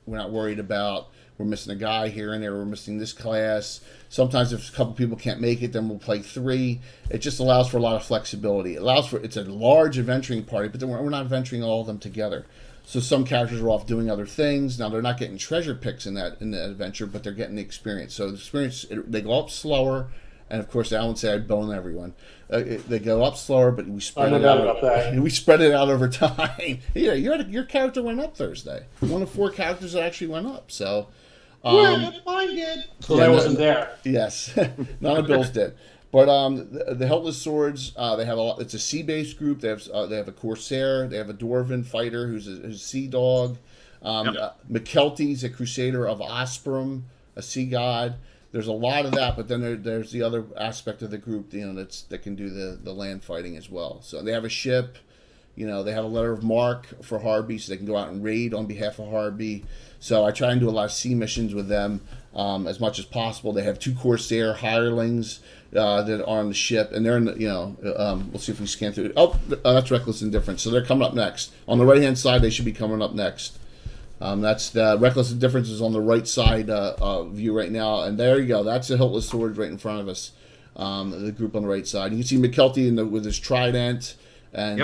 we're not worried about we're missing a guy here and there, we're missing this class. Sometimes if a couple people can't make it, then we'll play 3. It just allows for a lot of flexibility. It's a large adventuring party, but then we're not adventuring all of them together. So some characters are off doing other things. Now they're not getting treasure picks in that adventure, but they're getting the experience. So the experience, they go up slower, and of course, Alan said I'd bone everyone. They go up slower, but we spread it out. We spread it out over time. Yeah, your character went up Thursday. One of 4 characters that actually went up. So that's mine did. So I wasn't there. Yes, none of Bill's did. But the Hiltless Swords, they have it's a sea-based group. They have a Corsair. They have a Dwarven fighter who's a sea dog. McKelty's a Crusader of Osprum, a sea god. There's a lot of that, but then there's the other aspect of the group, that can do the land fighting as well. So they have a ship. They have a letter of marque for Harby, so they can go out and raid on behalf of Harby. So I try and do a lot of sea missions with them as much as possible. They have 2 Corsair hirelings that are on the ship, and they're in we'll see if we scan through it. That's Reckless Indifference. So they're coming up next. On the right-hand side, they should be coming up next. That's the Reckless Indifference is on the right side view right now, and there you go. That's the Hiltless Sword right in front of us. The group on the right side. You can see McKelty with his trident, and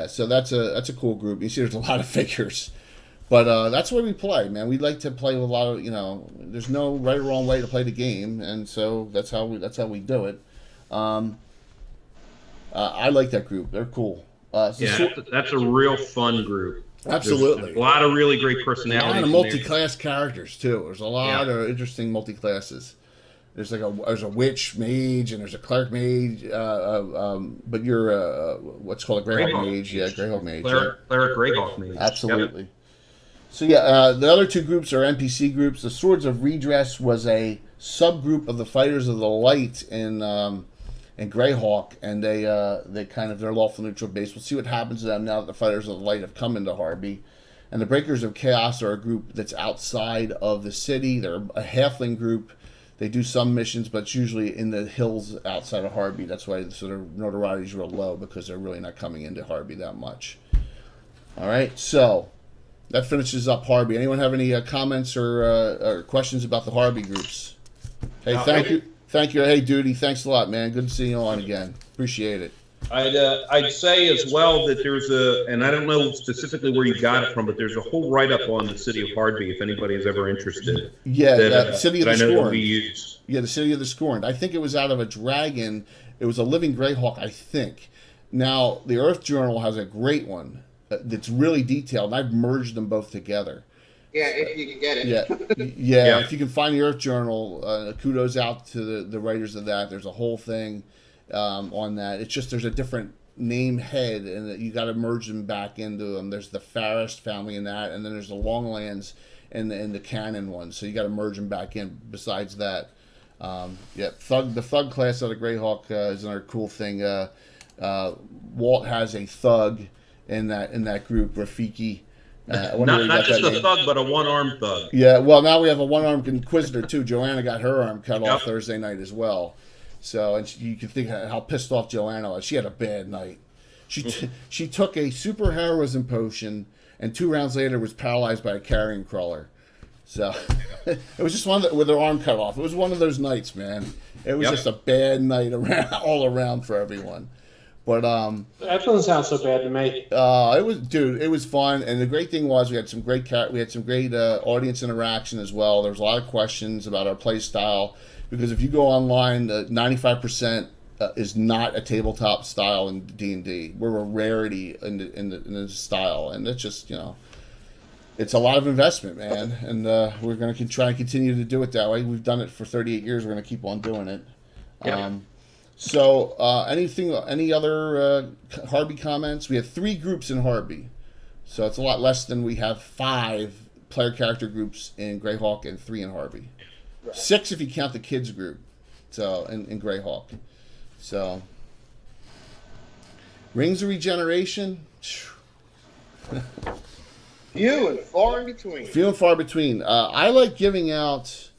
so that's a cool group. You see, there's a lot of figures. But that's where we play, man. We like to play with a lot of, there's no right or wrong way to play the game, and so that's how we do it. I like that group. They're cool. That's a real fun group. Absolutely. There's a lot of really great personalities. A lot of multi-class characters too. There's a lot of interesting multi-classes. There's there's a witch mage and there's a cleric mage, but you're what's called a Greyhawk mage. Yeah, Greyhawk mage. Cleric Greyhawk mage. Absolutely. Yep. So the other 2 groups are NPC groups. The Swords of Redress was a subgroup of the Fighters of the Light in Greyhawk, and they kind of, they're lawful neutral base. We'll see what happens to them now that the Fighters of the Light have come into Harby. And the Breakers of Chaos are a group that's outside of the city. They're a halfling group. They do some missions, but it's usually in the hills outside of Harby. That's why their notoriety is real low, because they're really not coming into Harby that much. All right, so that finishes up Harby. Anyone have any comments or questions about the Harby groups? Hey, thank you. Hey, Duty, thanks a lot, man. Good to see you on again. Appreciate it. I'd say as well that there's and I don't know specifically where you got it from, but there's a whole write-up on the city of Harby if anybody is ever interested. Yeah, that City of the Scorned. Yeah, the City of the Scorned. I think it was out of a dragon. It was a living Greyhawk, I think. Now, the Earth Journal has a great one that's really detailed, and I've merged them both together. Yeah, if you can get it. Yeah. If you can find the Earth Journal, kudos out to the writers of that. There's a whole thing on that. It's just there's a different name head, and you got to merge them back into them. There's the Farist family in that, and then there's the Longlands and the canon one. So you got to merge them back in. Besides that, the Thug class of the Greyhawk is another cool thing. Walt has a Thug in that group, Rafiki. I wonder where he Not got just that a name. thug, but a one-armed thug. Yeah, well, now we have a one-armed inquisitor too. Joanna got her arm cut off Yep. Thursday night as well. So, and you can think how pissed off Joanna was. She had a bad night. She took a super heroism potion, and 2 rounds later was paralyzed by a carrion crawler. So it was just with her arm cut off. It was one of those nights, man. It was just a bad night all around for everyone. But that doesn't sound so bad to me. it was fun, and the great thing was we had some great audience interaction as well. There was a lot of questions about our play style, because if you go online, 95% is not a tabletop style in D&D. We're a rarity in the style, and it's just it's a lot of investment, man, and we're going to try and continue to do it that way. We've done it for 38 years. We're going to keep on doing it. Yeah. So, any other Harby comments? We have 3 groups in Harby, so it's a lot less than we have 5 player character groups in Greyhawk and 3 in Harby. Right. 6 if you count the kids group. So in Greyhawk. So Rings of Regeneration. Few and far in between. Few and far between. I like giving out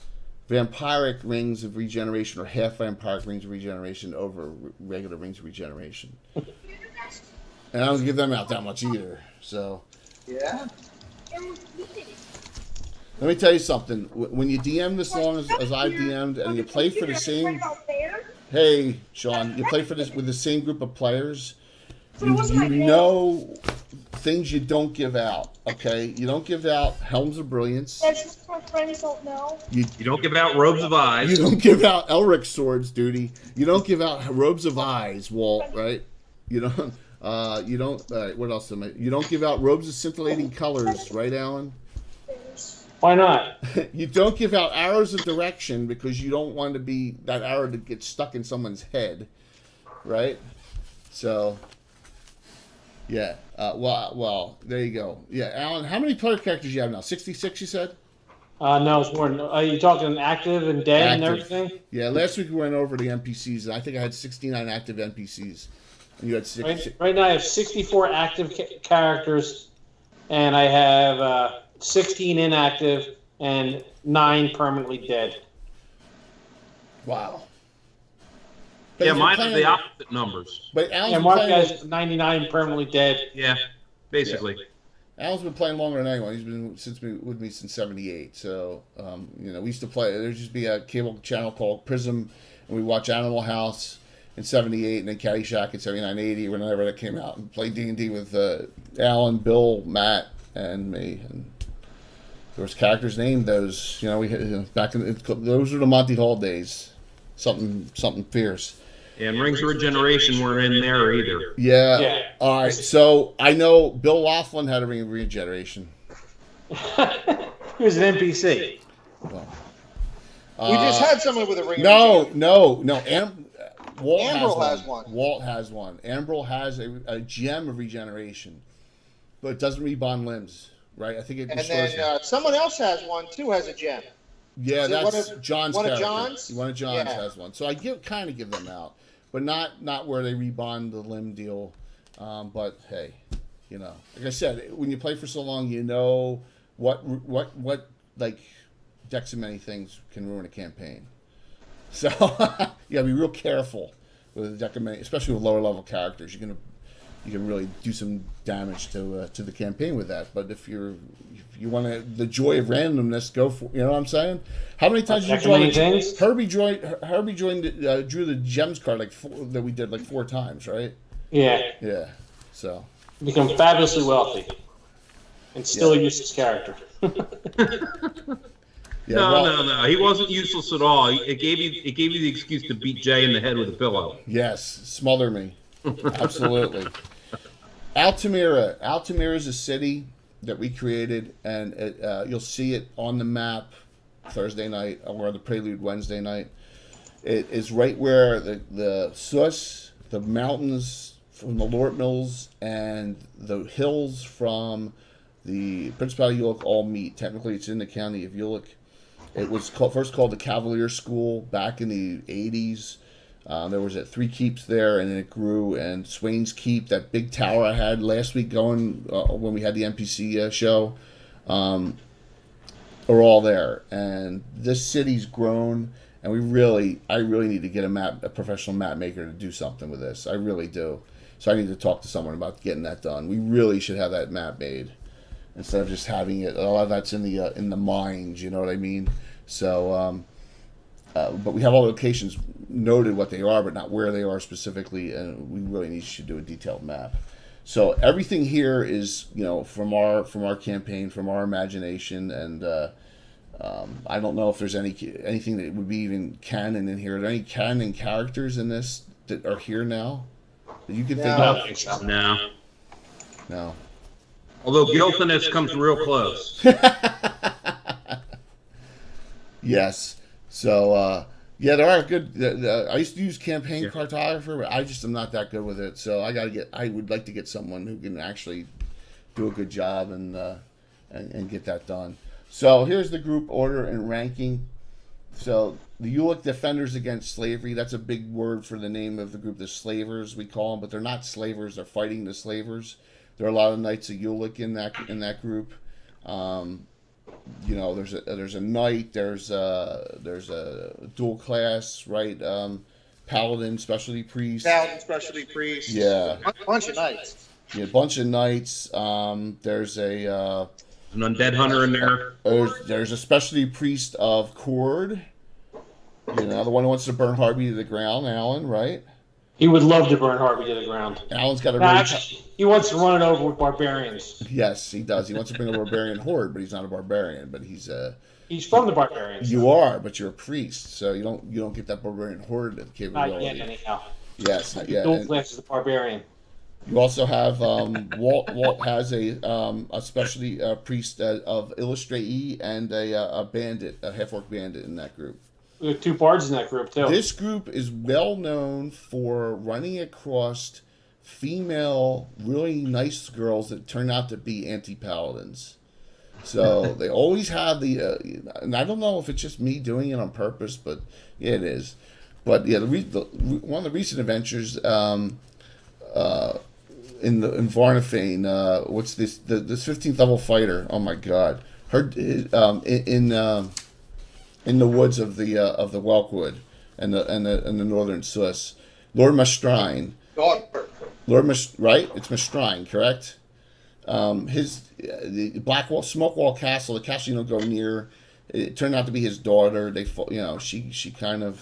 vampiric Rings of Regeneration or half vampiric Rings of Regeneration over regular Rings of Regeneration. And I don't give them out that much either. So Yeah. let me tell you something. When you DM this long as I've DM'd, and you play for the same... Hey, Sean, you play with the same group of players, you know things you don't give out, okay? You don't give out Helms of Brilliance. That's just my friends don't know. You don't give out Robes of Eyes. You don't give out Elric Swords, duty. You don't give out Robes of Eyes, Walt, right? You don't, what else am I... You don't give out Robes of Scintillating Colors, right, Alan? Why not? You don't give out Arrows of Direction because you don't want to be that arrow to get stuck in someone's head, right? So, yeah. Well, there you go. Yeah, Alan, how many player characters do you have now? 66, you said? No, it's more. Are you talking active and dead and everything? Yeah, last week we went over the NPCs, and I think I had 69 active NPCs. And you had 6. Right now I have 64 active characters, and I have 16 inactive and 9 permanently dead. Wow. Yeah, mine are the opposite numbers. But Alan's And Mark has 99 permanently dead. Yeah, basically. Yeah. Alan's been playing longer than anyone. He's been with me since '78. So, we used to play. There'd just be a cable channel called Prism, and we watch Animal House in '78, and then Caddyshack in '79, '80, whenever that came out, and played D&D with Alan, Bill, Matt, and me. And there was characters named those. Back in those were the Monty Hall days. Something fierce. And Rings of Regeneration weren't in there either. Yeah. All right. So I know Bill Laughlin had a Ring of Regeneration. He was an NPC. Well, We just had someone with a ring. No. Walt Ambrel has one. Walt has one. Ambrel has a gem of regeneration, but it doesn't rebond limbs, right? I think it And destroys then someone else has one too. Has a gem. yeah, is it that's one of- John's one of character. John's? One of John's Yeah. has one. So I kind of give them out, but not where they rebond the limb deal. But hey, like I said, when you play for so long, you know what like decks of many things can ruin a campaign. So you gotta be real careful with a deck of many, especially with lower level characters. You can really do some damage to the campaign with that. But if you want the joy of randomness, go for. You know what I'm saying? How many times did you join? Herbie drew the gems card that we did 4 times, right? Yeah. Yeah. So Become fabulously wealthy. And still a useless character. yeah, No. He wasn't useless at all. It gave you the excuse to beat Jay in the head with a pillow. Yes, smother me. Absolutely. Altamira. Altamira is a city that we created, and you'll see it on the map Thursday night or the Prelude Wednesday night. It is right where the Sus, the mountains from the Lort Mills, and the hills from the Principality of Ulick all meet. Technically, it's in the county of Ulick. It was first called the Cavalier School back in the 80s. There was 3 keeps there, and then it grew. And Swain's Keep, that big tower I had last week going when we had the NPC show, are all there. And this city's grown, and I really need to get a professional map maker to do something with this. I really do. So I need to talk to someone about getting that done. We really should have that map made instead of just having it. A lot of that's in the mines, you know what I mean? So, but we have all the locations noted what they are, but not where they are specifically, and we really should do a detailed map. So everything here is, from our campaign, from our imagination, and I don't know if there's anything that would be even canon in here. Are there any canon characters in this that are here now that you can think of? No. Although guiltiness comes real close. Yes. So, there are good. I used to use campaign cartographer, but I just am not that good with it. So I would like to get someone who can actually do a good job and get that done. So here's the group order and ranking. So the Ulick Defenders Against Slavery. That's a big word for the name of the group. The Slavers, we call them, but they're not slavers. They're fighting the slavers. There are a lot of Knights of Ulick in that group. There's a knight, there's a dual class, right? Paladin, specialty priest. Yeah. A bunch of knights. Yeah, a bunch of knights. There's an undead hunter in there. There's a specialty priest of Cord. The one who wants to burn Harvey to the ground, Alan, right? He would love to burn Harvey to the ground. Alan's got a actually, he wants to run it over with barbarians. Yes, he does. He wants to bring a barbarian horde, but he's not a barbarian. But he's from the barbarians. You are, but you're a priest, so you don't get that barbarian horde capability. Not yet, anyhow. Yes, not yet. Dual class is the barbarian. You also have Walt. Walt has a specialty priest of Illustrate and a bandit, a half-orc bandit in that group. We have 2 bards in that group, too. This group is well known for running across female, really nice girls that turn out to be anti-paladins. So they always have and I don't know if it's just me doing it on purpose, but yeah, it is. But yeah, one of the recent adventures in Varnafane, what's this? This 15th level fighter. Oh my God, her in the woods of the Welkwood and the northern Swiss. Lord Mastrine. Right? It's Mastrine, correct? The Smokewall Castle, the castle you don't go near. It turned out to be his daughter. She kind of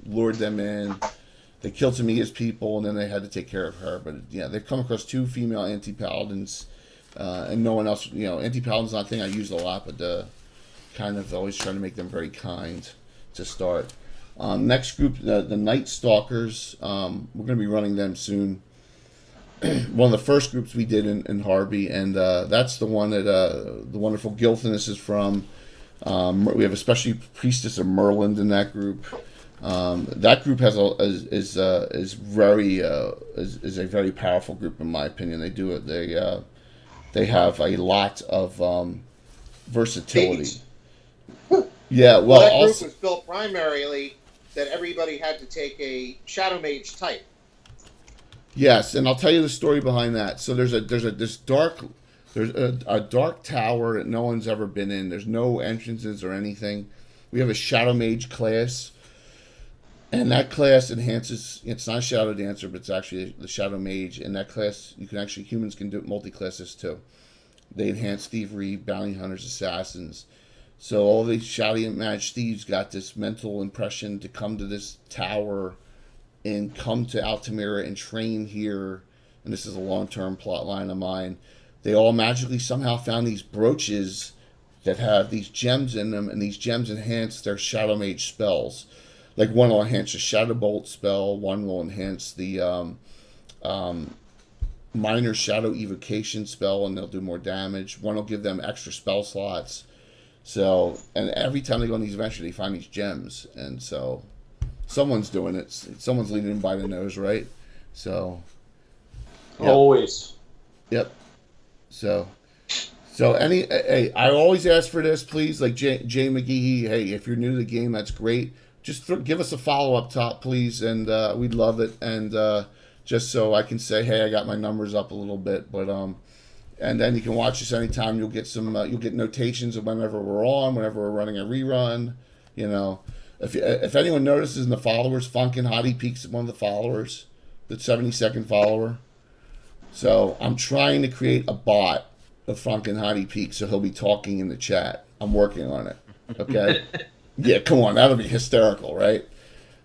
lured them in. They killed some of his people, and then they had to take care of her. But yeah, they've come across 2 female anti-paladins, and no one else. Anti-paladins not a thing I use a lot, but kind of always trying to make them very kind to start. Next group, the Night Stalkers. We're going to be running them soon. One of the first groups we did in Harvey, and that's the one that the wonderful Gilthinus is from. We have a special priestess of Merlin in that group. That group is a very powerful group in my opinion. They have a lot of versatility. Yeah, well, that group was built primarily that everybody had to take a Shadow Mage type. Yes, and I'll tell you the story behind that. So there's a dark tower that no one's ever been in. There's no entrances or anything. We have a Shadow Mage class, and that class enhances. It's not a Shadow Dancer, but it's actually the Shadow Mage. In that class, humans can do multi-classes too. They enhance thievery, bounty hunters, assassins. So all these Shadow Mage thieves got this mental impression to come to this tower and come to Altamira and train here. And this is a long-term plot line of mine. They all magically somehow found these brooches that have these gems in them, and these gems enhance their Shadow Mage spells. Like one will enhance a Shadow Bolt spell, one will enhance the Minor Shadow Evocation spell, and they'll do more damage. One will give them extra spell slots. So, and every time they go on these adventures, they find these gems, and so someone's doing it. Someone's leading them by the nose, right? So, yep. Always. Yep. So I always ask for this, please. Like Jay McGee, hey, if you're new to the game, that's great. just give us a follow up top, please, and we'd love it. And just so I can say, hey, I got my numbers up a little bit, but and then you can watch us anytime. You'll get you'll get notations of whenever we're on, whenever we're running a rerun. You know, if anyone notices in the followers, Funkin' Hottie Peaks one of the followers, the 70-second follower. So I'm trying to create a bot of Funkin' Hottie Peaks, so he'll be talking in the chat. I'm working on it. Okay. Yeah, come on, that'll be hysterical, right?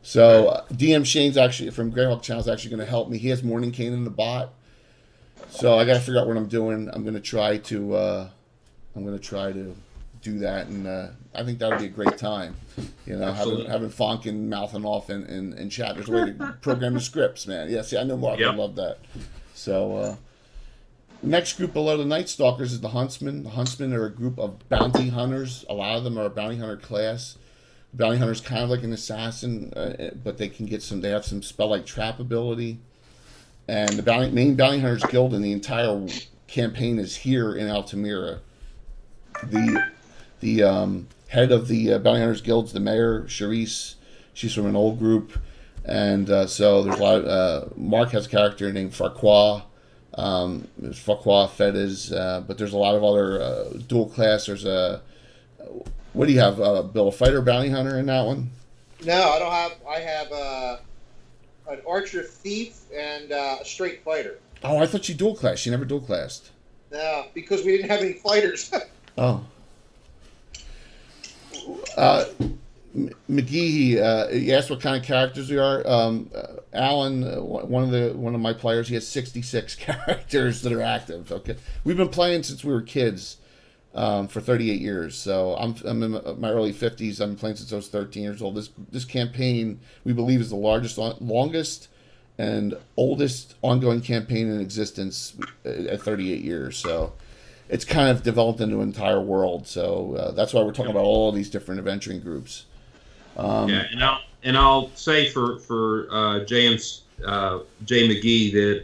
So DM Shane's actually from Greyhawk Channel is actually going to help me. He has Morning Cane in the bot, so I got to figure out what I'm doing. I'm going to try to do that, and I think that would be a great time. You know, having Fonkin mouthing off in chat. There's a way to program the scripts, man. Yeah, see, I know Mark would love that. So next group below the Night Stalkers is the Huntsmen. The Huntsmen are a group of bounty hunters. A lot of them are a bounty hunter class. Bounty hunter's kind of like an assassin, but they can get they have some spell-like trap ability. And the main bounty hunters guild in the entire campaign is here in Altamira. The head of the bounty hunters guild's the mayor, Charisse. She's from an old group, and so there's a lot of Mark has a character named Farquaad. There's Farquaad Fedez, but there's a lot of other dual class. There's a what do you have, Bill? A fighter bounty hunter in that one? No, I don't have. I have an archer thief and a straight fighter. Oh, I thought you dual classed. You never dual classed. No, because we didn't have any fighters. Oh. McGee, he asked what kind of characters we are. Alan, one of my players, he has 66 characters that are active. Okay, we've been playing since we were kids. For 38 years, so I'm in my early 50s. I've been playing since I was 13 years old. This campaign, we believe, is the longest and oldest ongoing campaign in existence at 38 years. So it's kind of developed into an entire world. So that's why we're talking about all these different adventuring groups. And I'll say for James J McGee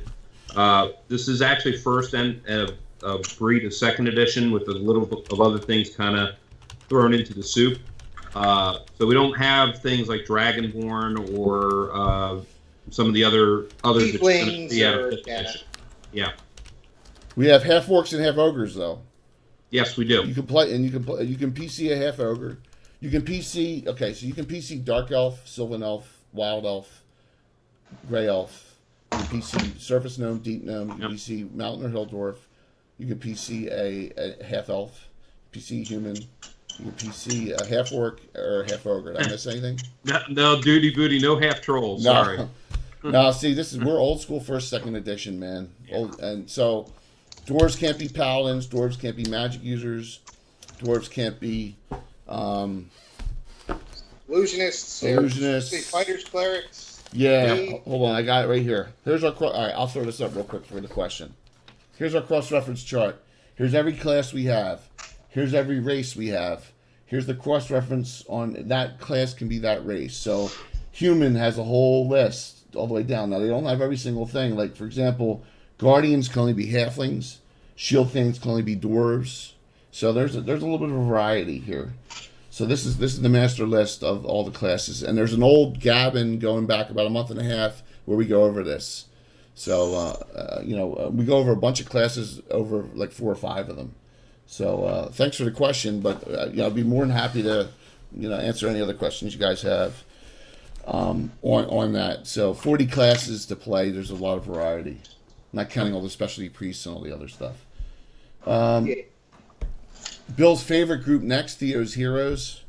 that this is actually first and breed of second edition with a little of other things kind of thrown into the soup. So we don't have things like Dragonborn or some of the others that you're gonna see out of fifth edition. Yeah. We have half orcs and half ogres, though. Yes, we do. You can play, and you can PC a half ogre. You can PC. Okay, so you can PC dark elf, sylvan elf, wild elf, gray elf. You can PC surface gnome, deep gnome. You can PC mountain or hill dwarf. You can PC a half elf, PC human. You can PC a half orc or a half ogre. Did I miss anything? No, duty booty, no half trolls. No. Sorry. No, see, we're old school first, second edition, man. And so dwarves can't be paladins. Dwarves can't be magic users. Dwarves can't be illusionists. Fighters, clerics. Yeah, hold on, I got it right here. Here's our all right. I'll throw this up real quick for the question. Here's our cross-reference chart. Here's every class we have. Here's every race we have. Here's the cross-reference on that class can be that race. So human has a whole list all the way down. Now, they don't have every single thing. Like, for example, guardians can only be halflings. Shield things can only be dwarves. So there's a little bit of a variety here. So this is the master list of all the classes. And there's an old Gabbin going back about a month and a half where we go over this. So, we go over a bunch of classes, over like 4 or 5 of them. So, thanks for the question, but, I'd be more than happy to, answer any other questions you guys have on that. So, 40 classes to play. There's a lot of variety. Not counting all the specialty priests and all the other stuff. Bill's favorite group next, Theo's Heroes.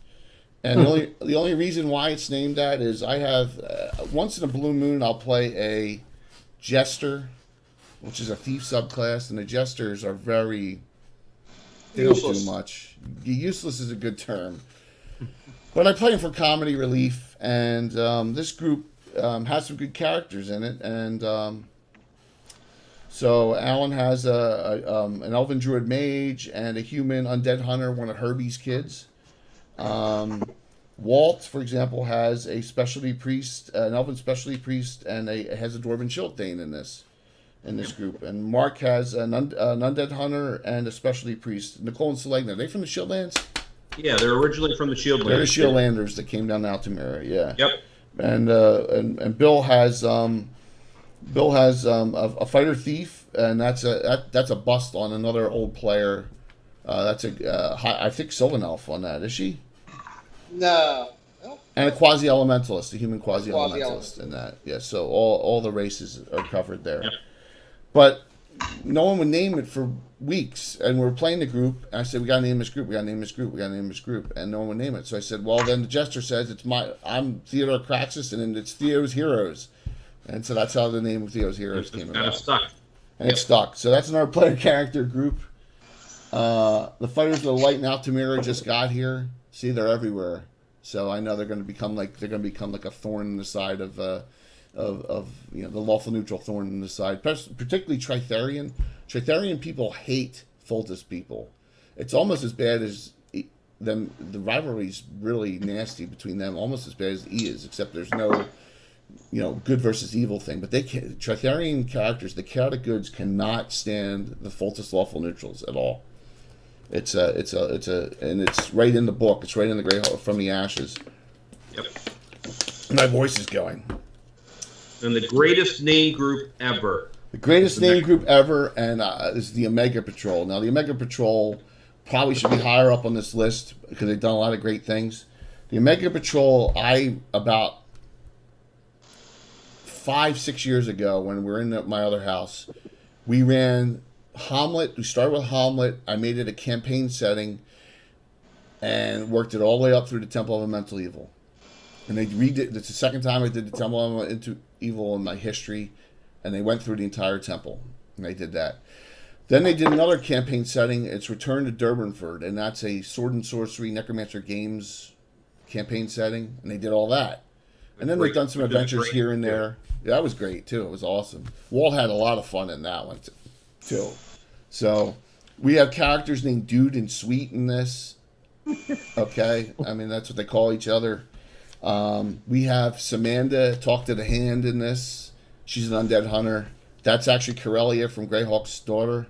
And the only reason why it's named that is I have, once in a blue moon, I'll play a Jester, which is a thief subclass, and the Jesters are very... They don't do much. Useless is a good term. But I play them for comedy relief, and this group has some good characters in it. And so Alan has an Elven Druid Mage and a human Undead Hunter, one of Herbie's kids. Walt, for example, has a specialty priest, an Elven specialty priest, and has a Dwarven Shield Thane in this group. And Mark has an Undead Hunter and a specialty priest. Nicole and Selegna, are they from the Shieldlands? Yeah, they're originally from the Shieldlanders. They're the Shieldlanders that came down to Altamira. Yeah. Yep. And Bill has a fighter thief, and that's a bust on another old player. That's I think Sylvanelf on that, is she? No. And a quasi-elementalist, a human quasi-elementalist in that. Yeah, so all the races are covered there. Yep. But no one would name it for weeks. And we were playing the group, and I said, we got to name this group, we got to name this group, we got to name this group. And no one would name it. So I said, well, then the Jester says, I'm Theodore Craxus, and then it's Theo's Heroes. And so that's how the name of Theo's Heroes came about. Kind of stuck. And it stuck. So that's in our player character group. The Fighters of the Light and Altamira just got here. See, they're everywhere. So I know they're going to become like a thorn in the side of the lawful neutral thorn in the side, particularly Tritherian. Tritherian people hate Foltest people. It's almost as bad as them. The rivalry's really nasty between them, almost as bad as E is, except there's no good versus evil thing. But Tritherian characters, the chaotic goods, cannot stand the Foltest lawful neutrals at all. And it's right in the book. It's right in the Grey Hall from the Ashes. Yep. My voice is going. And the greatest name group ever. The greatest name group ever, and is the Omega Patrol. Now, the Omega Patrol probably should be higher up on this list because they've done a lot of great things. The Omega Patrol, about 5-6 years ago, when we were in my other house, we ran Hamlet. We started with Hamlet. I made it a campaign setting and worked it all the way up through the Temple of Elemental Evil. And they redid. It's the second time I did the Temple of Elemental Evil in my history, and they went through the entire temple, and they did that. Then they did another campaign setting. It's Return to Durbanford, and that's a sword and sorcery Necromancer Games campaign setting, and they did all that. And then they've done some adventures here and there. Yeah, that was great too. It was awesome. Walt had a lot of fun in that one too. So we have characters named Dude and Sweet in this. Okay, I mean that's what they call each other. We have Samanda, Talk to the Hand in this. She's an undead hunter. That's actually Corellia from Greyhawk's daughter.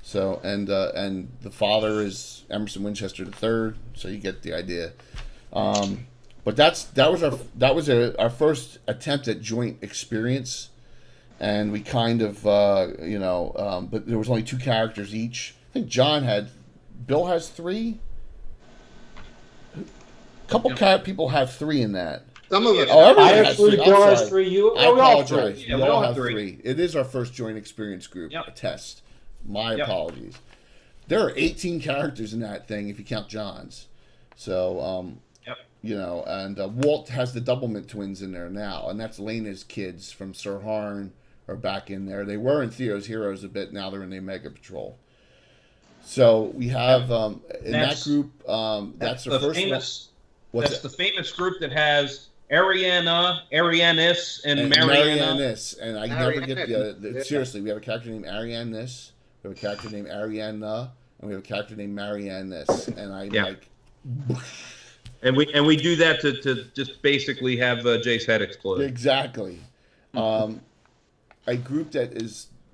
So and the father is Emerson Winchester III. So you get the idea. But that was our first attempt at joint experience, and we kind of but there was only 2 characters each. I think Bill has 3. A couple people have 3 in that. Some of us. Oh, everyone I have has 3. 3. Bill has 3. I apologize. Yeah, we all have 3. It is our first joint experience group test. My apologies. There are 18 characters in that thing if you count John's. So, and Walt has the Doublemint twins in there now, and that's Lena's kids from Sir Harn are back in there. They were in Theo's Heroes a bit. Now they're in the Omega Patrol. So we have in that group. That's the first famous. What's the famous group that has Arianis, and Mariana. And I never get seriously. We have a character named Arianis. We have a character named Ariana, and we have a character named Marianis. And I'm like. And we do that to just basically have Jace head explode. Exactly. A group that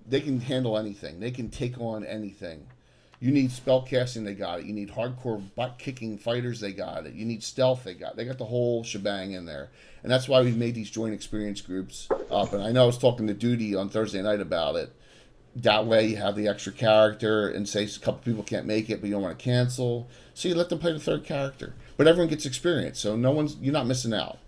they can handle anything. They can take on anything. You need spell casting, they got it. You need hardcore butt kicking fighters, they got it. You need stealth, they got the whole shebang in there. And that's why we've made these joint experience groups up. And I know I was talking to Duty on Thursday night about it. That way you have the extra character, and say a couple people can't make it, but you don't want to cancel. So you let them play the third character. But everyone gets experience, so you're not missing out.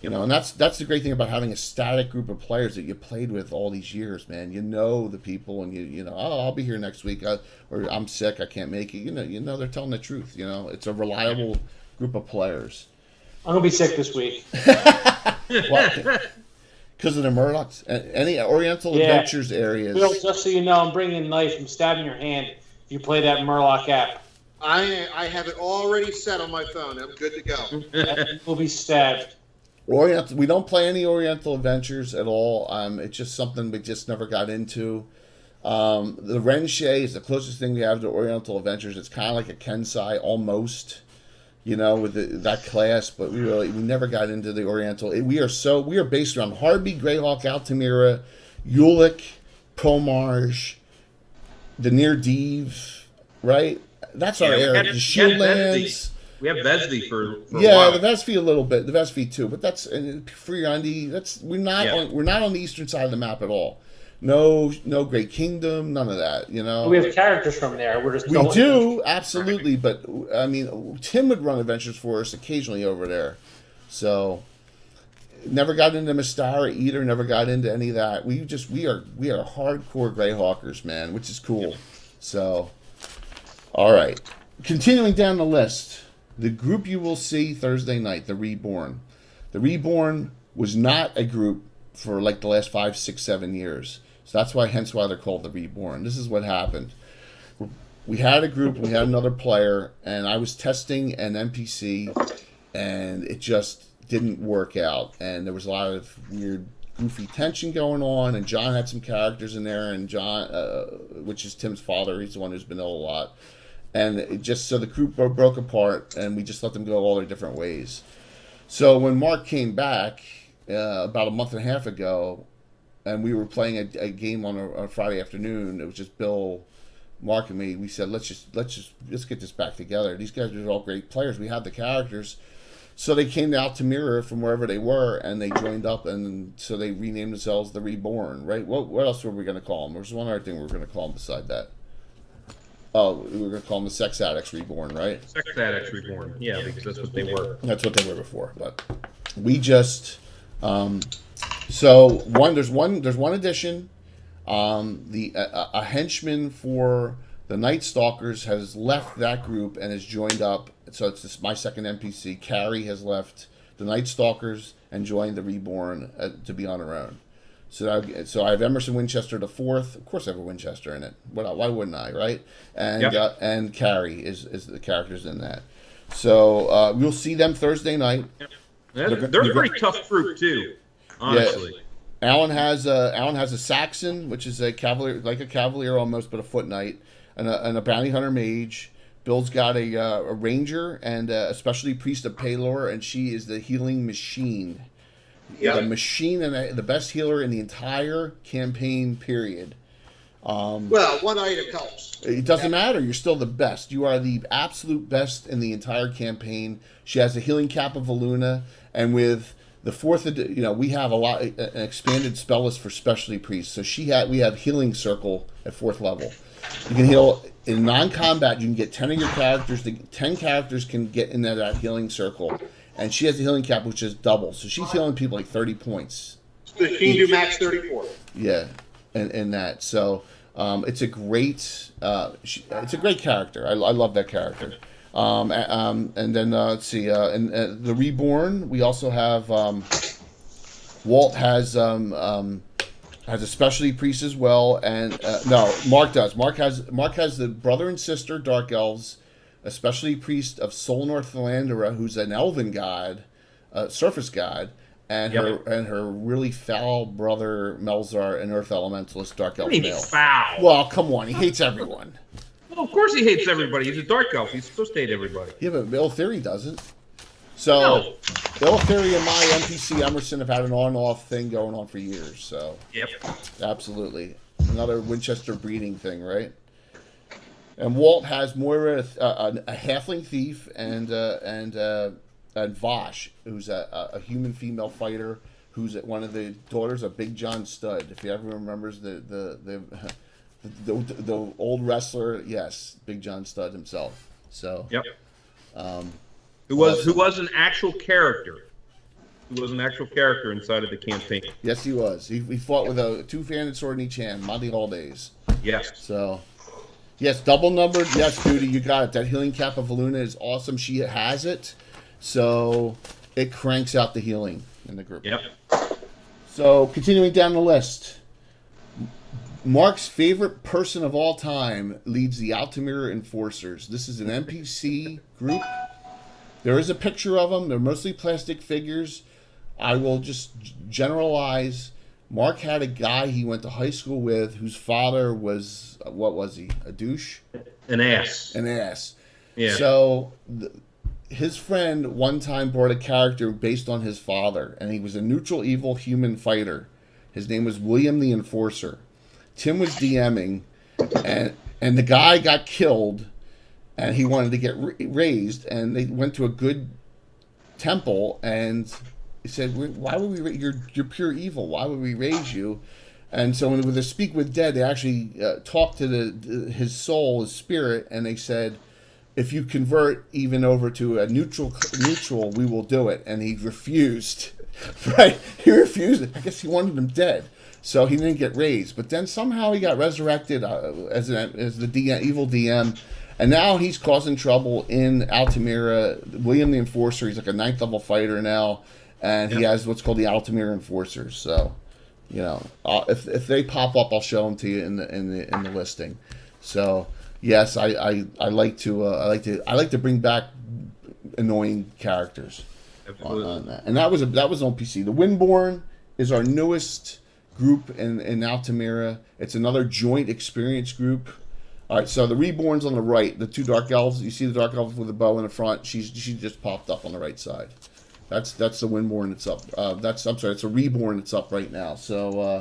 And that's the great thing about having a static group of players that you played with all these years, man. You know the people, and I'll be here next week, or I'm sick, I can't make it. You know they're telling the truth. It's a reliable group of players. I'm gonna be sick this week. Because of the Murlocs, any Oriental Adventures areas. Bill, just so you know, I'm bringing a knife. I'm stabbing your hand if you play that Murloc app. I have it already set on my phone. I'm good to go. We'll be stabbed. Oriental. We don't play any Oriental Adventures at all. It's just something we just never got into. The Renshay is the closest thing we have to Oriental Adventures. It's kind of like a Kensai almost, with that class. But we never got into the Oriental. We are based around Harby, Greyhawk, Altamira, Ulick, Promarge, the Near Div, right? that's our we area. had The Shieldlands. Vesby. We have Vesby for a Yeah, while. the Vesby a little bit, the Vesby too, but that's Friandi. That's we're not on the eastern side of the map at all. No Great Kingdom, none of that. You know, We have characters from there. We're just we do absolutely, but I mean, Tim would run adventures for us occasionally over there, so never got into Mystara either. Never got into any of that. We are hardcore Greyhawkers, man, which is cool. So, all right, continuing down the list. The group you will see Thursday night, the Reborn. The Reborn was not a group for like the last 5, 6, 7 years. So that's hence why they're called the Reborn. This is what happened. We had a group, we had another player, and I was testing an NPC, and it just didn't work out. And there was a lot of weird, goofy tension going on, and John had some characters in there, and John, which is Tim's father, he's the one who's been ill a lot. And it just so the group broke apart, and we just let them go all their different ways. So when Mark came back about a month and a half ago, and we were playing a game on a Friday afternoon, it was just Bill, Mark, and me. We said let's get this back together. These guys are all great players. We have the characters, so they came to Altamira from wherever they were, and they joined up, and so they renamed themselves the Reborn. Right? What else were we going to call them? There was one other thing we were going to call them beside that. Oh, we were going to call them the Sex Addicts Reborn, right? Sex Addicts Reborn. Yeah, because that's what they were. That's what they were before. But we just so there's one addition. A henchman for the Night Stalkers has left that group and has joined up. So it's my second NPC. Carrie has left the Night Stalkers and joined the Reborn to be on her own. So I have Emerson Winchester the fourth. Of course, I have a Winchester in it. Why wouldn't I, right? And and Carrie is the characters in that. So we'll see them Thursday night. They're a pretty tough group too, honestly. Yeah. Alan has a Saxon, which is a cavalier, like a cavalier almost, but a foot knight, and a bounty hunter mage. Bill's got a ranger and a specialty priest of Paylor, and she is the healing machine. The machine and the best healer in the entire campaign period. Well, one item helps. It doesn't matter. You're still the best. You are the absolute best in the entire campaign. She has a healing cap of Valuna, and with the fourth, we have an expanded spell list for specialty priests. So we have healing circle at 4th level. You can heal in non-combat. You can get 10 of your characters. 10 characters can get into that healing circle. And she has a healing cap, which is double. So she's healing people like 30 points. So she can do max 34. Yeah, and that. So it's a great character. I love that character. And then let's see. And the Reborn, we also have Walt has a specialty priest as well. And no, Mark does. Mark has the brother and sister Dark Elves. A specialty priest of Sol Northalandera, who's an elven god, surface god, and her really foul brother Melzar, an earth elementalist, dark elf male. Foul. Well, come on, he hates everyone. Well, of course he hates everybody. He's a dark elf. He's supposed to hate everybody. Yeah, but Bill Theory doesn't. So, Bill Theory and my NPC Emerson have had an on-off thing going on for years. So, absolutely, another Winchester breeding thing, right? And Walt has Moira, a halfling thief, and Vosh, who's a human female fighter, who's one of the daughters of Big John Studd. If you ever remembers the old wrestler, yes, Big John Studd himself. So, who was an actual character. Who was an actual character inside of the campaign. Yes, he was. He fought with a two-handed sword in each hand, Monty Hall days. Yes. So. Yes, double numbered. Yes, Duty, you got it. That healing cap of Valuna is awesome. She has it, so it cranks out the healing in the group. Yep. So continuing down the list, Mark's favorite person of all time leads the Altamira Enforcers. This is an NPC group. There is a picture of them. They're mostly plastic figures. I will just generalize. Mark had a guy he went to high school with whose father was, what was he, a douche? An ass. An ass. Yeah. So his friend one time brought a character based on his father, and he was a neutral evil human fighter. His name was William the Enforcer. Tim was DMing, and the guy got killed and he wanted to get raised, and they went to a good temple, and he said, "Why would we? You're pure evil. Why would we raise you?" And so, with the Speak with Dead, they actually talked to his soul, his spirit, and they said, "If you convert even over to a neutral, we will do it." And he refused. Right? He refused it. I guess he wanted him dead, so he didn't get raised. But then somehow he got resurrected as the evil DM. And now he's causing trouble in Altamira. William the Enforcer, he's like a 9th level fighter now, and he has what's called the Altamira Enforcers. So, if they pop up, I'll show them to you in the listing. So, yes, I like to bring back annoying characters on that. And that was on PC. The Windborn is our newest group in Altamira. It's another joint experience group. All right, so the Reborn's on the right. The 2 Dark Elves. You see the Dark Elf with the bow in the front. She just popped up on the right side. That's the Windborn that's up. It's a Reborn that's up right now. So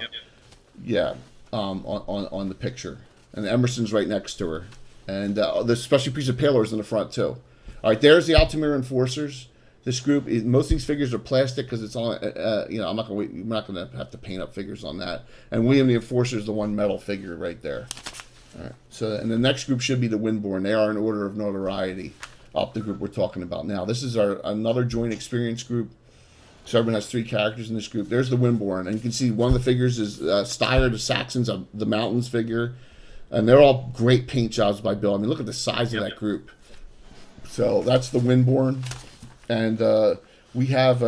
on the picture, and Emerson's right next to her, and the special piece of Palor's in the front too. All right, there's the Altamira Enforcers. This group, most of these figures are plastic because it's on. We're not gonna have to paint up figures on that. And William the Enforcer is the one metal figure right there. All right. So, and the next group should be the Windborn. They are in order of notoriety up the group we're talking about now. This is another joint experience group. So everyone has 3 characters in this group. There's the Windborn, and you can see one of the figures is Styre the Saxons of the Mountains figure, and they're all great paint jobs by Bill. I mean, look at the size of that group. So that's the Windborn, and we have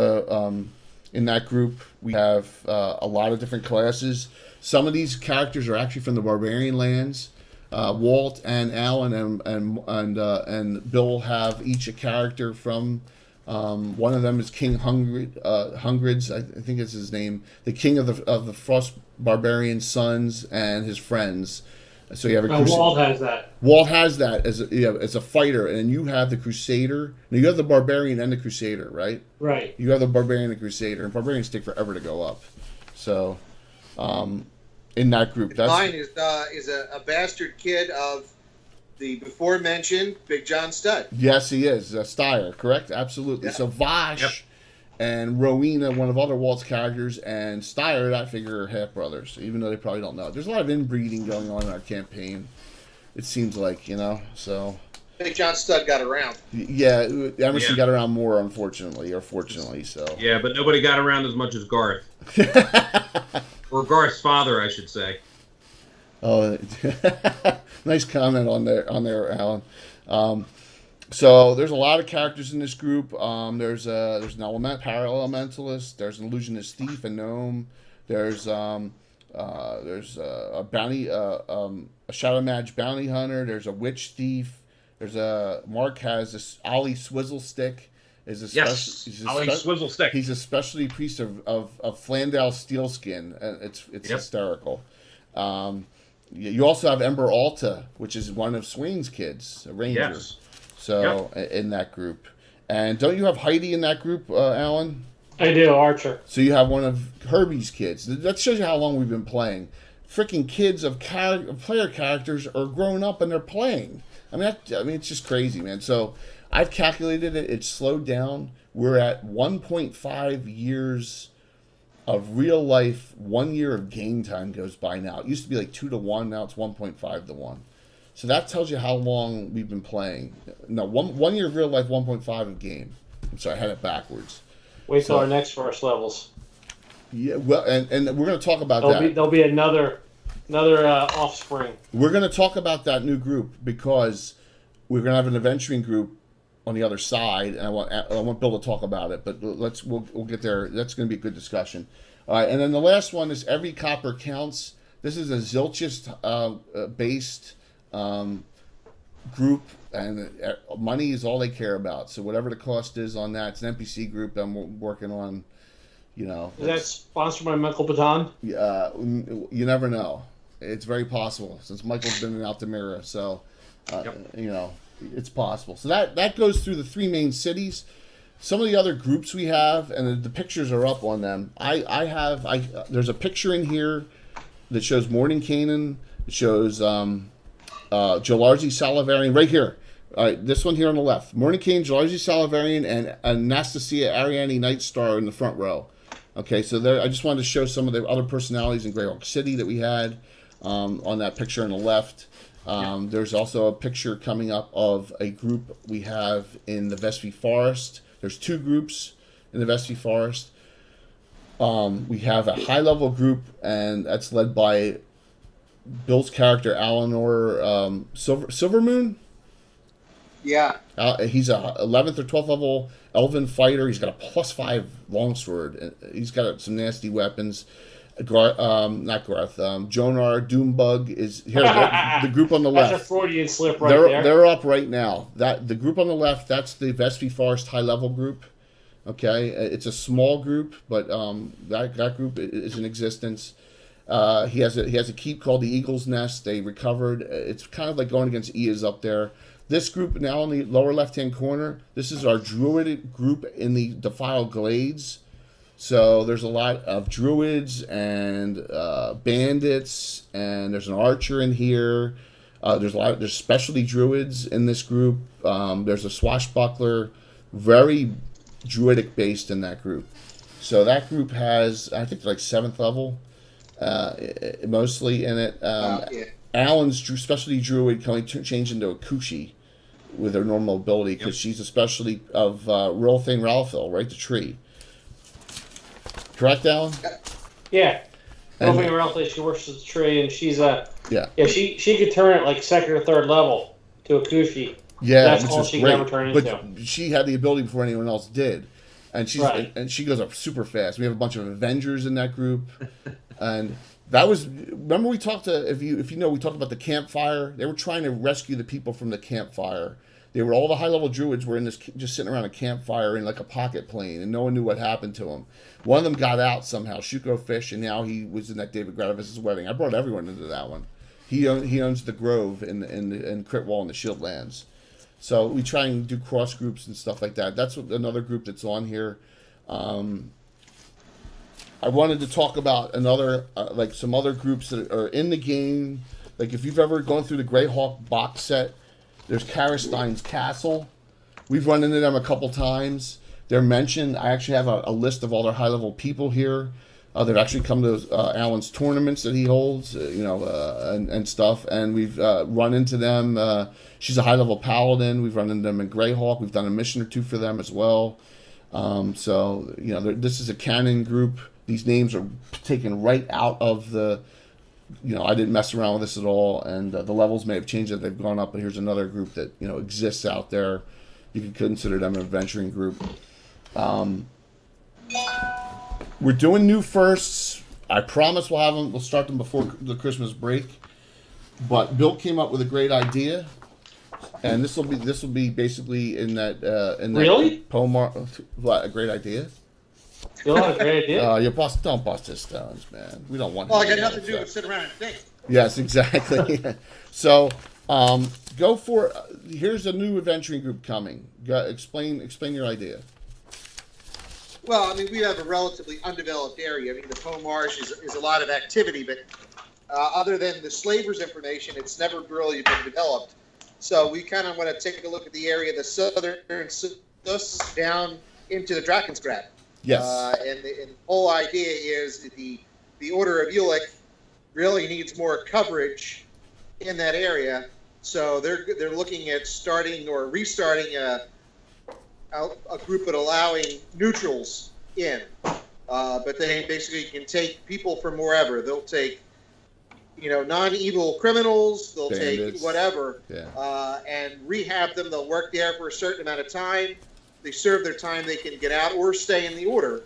in that group we have a lot of different classes. Some of these characters are actually from the Barbarian lands. Walt and Alan and Bill have each a character from. One of them is King Hungrids, I think it's his name, the king of the Frost Barbarian sons and his friends. So you have a Walt has that. Walt has that as a fighter, and you have the Crusader. Now you have the Barbarian and the Crusader, right? Right. You have the Barbarian and the Crusader, and Barbarians take forever to go up. So. In that group, mine is a bastard kid of the before mentioned Big John Stud. Yes, he is Styre, correct? Absolutely. Yep. So Vash and Rowena, one of other Walt's characters, and Styre, that figure, are half brothers, even though they probably don't know. There's a lot of inbreeding going on in our campaign. It seems like, so. Big John Stud got around. Yeah, Emerson got around more, unfortunately, or fortunately. So. Yeah, but nobody got around as much as Garth. Or Garth's father, I should say. Oh, nice comment on there, Alan. So there's a lot of characters in this group. There's an para-elementalist. There's an illusionist thief, a gnome. There's a bounty, a shadow mage bounty hunter. There's a witch thief. There's Mark has this Ollie Swizzlestick. Ollie Swizzlestick. He's a specialty priest of Flandel Steelskin, and it's hysterical. You also have Ember Alta, which is one of Swain's kids, a ranger. Yes. So in that group, and don't you have Heidi in that group, Alan? I do, Archer. So you have one of Herbie's kids. That shows you how long we've been playing. Freaking kids of player characters are growing up and they're playing. I mean, it's just crazy, man. So I've calculated it. It's slowed down. We're at 1.5 years of real life. 1 year of game time goes by now. It used to be like 2 to 1. Now it's 1.5 to 1. So that tells you how long we've been playing. No, one year of real life, 1.5 of game. I'm sorry, I had it backwards. Wait till our next first levels. Yeah, well, and we're going to talk about that. There'll be another offspring. We're going to talk about that new group because we're going to have an adventuring group on the other side, and I want Bill to talk about it. But we'll get there. That's going to be a good discussion. All right, and then the last one is Every Copper Counts. This is a Zilchist based group, and money is all they care about. So whatever the cost is on that, it's an NPC group that I'm working on. Is that sponsored by Michael Baton? You never know. It's very possible since Michael's been in Altamira, so it's possible. So that goes through the 3 main cities. Some of the other groups we have, and the pictures are up on them. There's a picture in here that shows Morning Canaan. It shows Jolarzi Salavarian right here. All right, this one here on the left. Morning King, Georgi Salivarian, and Anastasia Ariane Night Star in the front row. Okay, so there. I just wanted to show some of the other personalities in Greyhawk City that we had on that picture on the left. There's also a picture coming up of a group we have in the Vestby Forest. There's 2 groups in the Vestby Forest. We have a high-level group, and that's led by Bill's character, Alanor Silvermoon. Yeah. He's a 11th or 12th level elven fighter. He's got a +5 longsword. He's got some nasty weapons. Not Garth. Jonar Doombug is here. The group on the left. That's a Freudian slip right there. They're up right now. The group on the left, that's the Vestby Forest high level group. Okay, it's a small group, but that group is in existence. He has a keep called the Eagle's Nest. They recovered. It's kind of like going against Ias up there. This group now in the lower left-hand corner, this is our druid group in the Defiled Glades. So there's a lot of druids and bandits, and there's an archer in here. There's specialty druids in this group. There's a swashbuckler, very druidic based in that group. So that group has, I think, like 7th level, mostly in it. Yeah. Alan's specialty druid can change into a Kushi with her normal ability because she's a specialty of Rilthane Ralphil, right? The tree. Correct, Alan? Yeah. Roving around, she works with the tree, and she's yeah. She could turn it like 2nd or 3rd level to a Kushi. Yeah, that's which all is she great. can ever turn into. But she had the ability before anyone else did, and she goes up super fast. We have a bunch of Avengers in that group, and that was, remember we talked to, if you know, we talked about the campfire. They were trying to rescue the people from the campfire. They were, all the high level druids were in this, just sitting around a campfire in like a pocket plane, and no one knew what happened to them. One of them got out somehow, Shuko Fish, and now he was in that David Gradavis' wedding. I brought everyone into that one. He owns the Grove in Critwall and the Shieldlands. So we try and do cross groups and stuff like that. That's another group that's on here. I wanted to talk about another, like some other groups that are in the game. Like if you've ever gone through the Greyhawk box set, there's Karastein's Castle. We've run into them a couple times. They're mentioned. I actually have a list of all their high-level people here. They've actually come to Alan's tournaments that he holds, and stuff. And we've run into them. She's a high-level paladin. We've run into them in Greyhawk. We've done a mission or 2 for them as well. So, this is a canon group. These names are taken right out of the, I didn't mess around with this at all. And the levels may have changed as they've gone up. But here's another group that, exists out there. You can consider them an adventuring group. We're doing new firsts. I promise we'll have them. We'll start them before the Christmas break. But Bill came up with a great idea, and this will be basically in that Really? Pomar. What, a great idea? You have a great idea. Don't bust his stones, man. We don't want. Well, I got nothing to do but sit around and think. Yes, exactly. So, go for. Here's a new adventuring group coming. Explain your idea. Well, I mean, we have a relatively undeveloped area. I mean, the Pomarsh is a lot of activity, but other than the slavers information, it's never really been developed. So we kind of want to take a look at the area, the southern Sus down into the Drakensgrad. Yes. And the whole idea is that the Order of Ulick really needs more coverage in that area. So they're looking at starting or restarting a group at allowing neutrals in, but they basically can take people from wherever. They'll take, non-evil criminals. They'll Bandits. take whatever, Yeah. and rehab them. They'll work there for a certain amount of time. They serve their time. They can get out or stay in the order.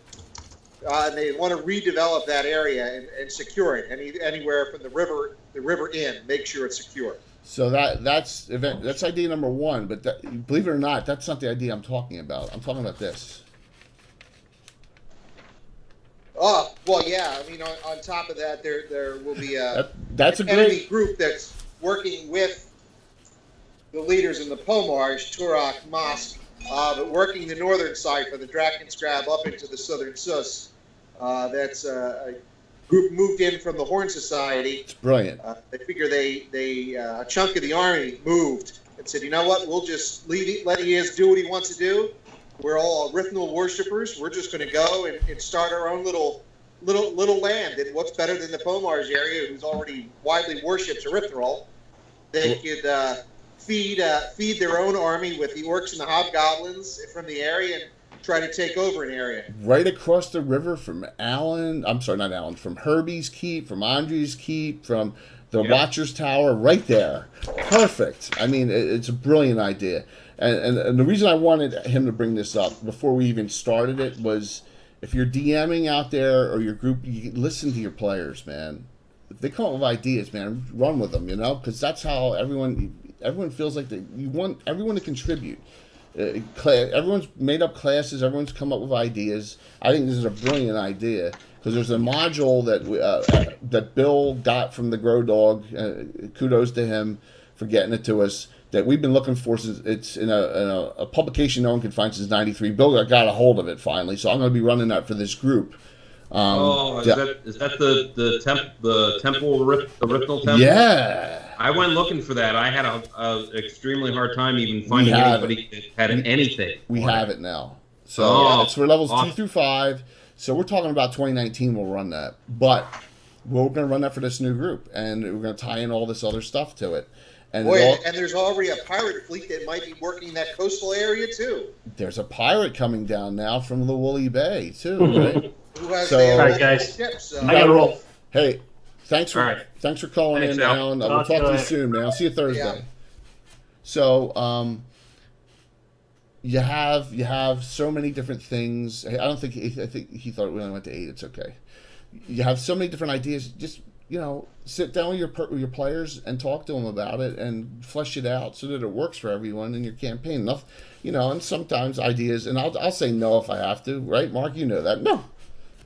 And they want to redevelop that area and secure it. Anywhere from the river in, make sure it's secure. So that's idea number 1, but believe it or not, that's not the idea I'm talking about. I'm talking about this. Oh, well, yeah. I mean, on top of that, there will be that's a enemy great group that's working with the leaders in the Pomarsh, Turok, Mosk, but working the northern side from the Drakensgrab up into the southern Sus. That's a group moved in from the Horn Society. It's brilliant. They figure a chunk of the army moved, and said, you know what, we'll just let Iaz do what he wants to do. We're all Erythnal worshippers. We're just going to go and start our own little land. And what's better than the Pomars area, who's already widely worships Erythrol? They could feed their own army with the orcs and the hobgoblins from the area and try to take over an area. Right across the river from from Herbie's Keep, from Andre's Keep, from the Watcher's Tower, right there. Perfect. I mean, it's a brilliant idea. And the reason I wanted him to bring this up before we even started it was, if you're DMing out there or your group, you listen to your players, man. If they come up with ideas, man, run with them, because that's how everyone feels like you want everyone to contribute. Everyone's made up classes. Everyone's come up with ideas. I think this is a brilliant idea because there's a module that Bill got from the Grow Dog. Kudos to him for getting it to us. That we've been looking for since it's in a publication no one could find since '93. Bill got a hold of it finally, so I'm going to be running that for this group. Is that the temple, the Erythnal temple? Yeah. I went looking for that. I had a extremely hard time even finding anybody that had anything. We have it now. So it's for levels 2 through 5. So we're talking about 2019 we'll run that. But we're going to run that for this new group. And we're going to tie in all this other stuff to it. And and there's already a pirate fleet that might be working that coastal area, too. There's a pirate coming down now from the Woolly Bay, too, right? Who has all right, guys. Ships, I got to roll. Hey, thanks for calling in, Alan. We'll talk to you soon, man. I'll see you Thursday. Yeah. So, you have so many different things. I think he thought we only went to 8. It's okay. You have so many different ideas. Just sit down with your players and talk to them about it and flesh it out so that it works for everyone in your campaign. Enough, and sometimes ideas, and I'll say no if I have to, right, Mark? You know that. No,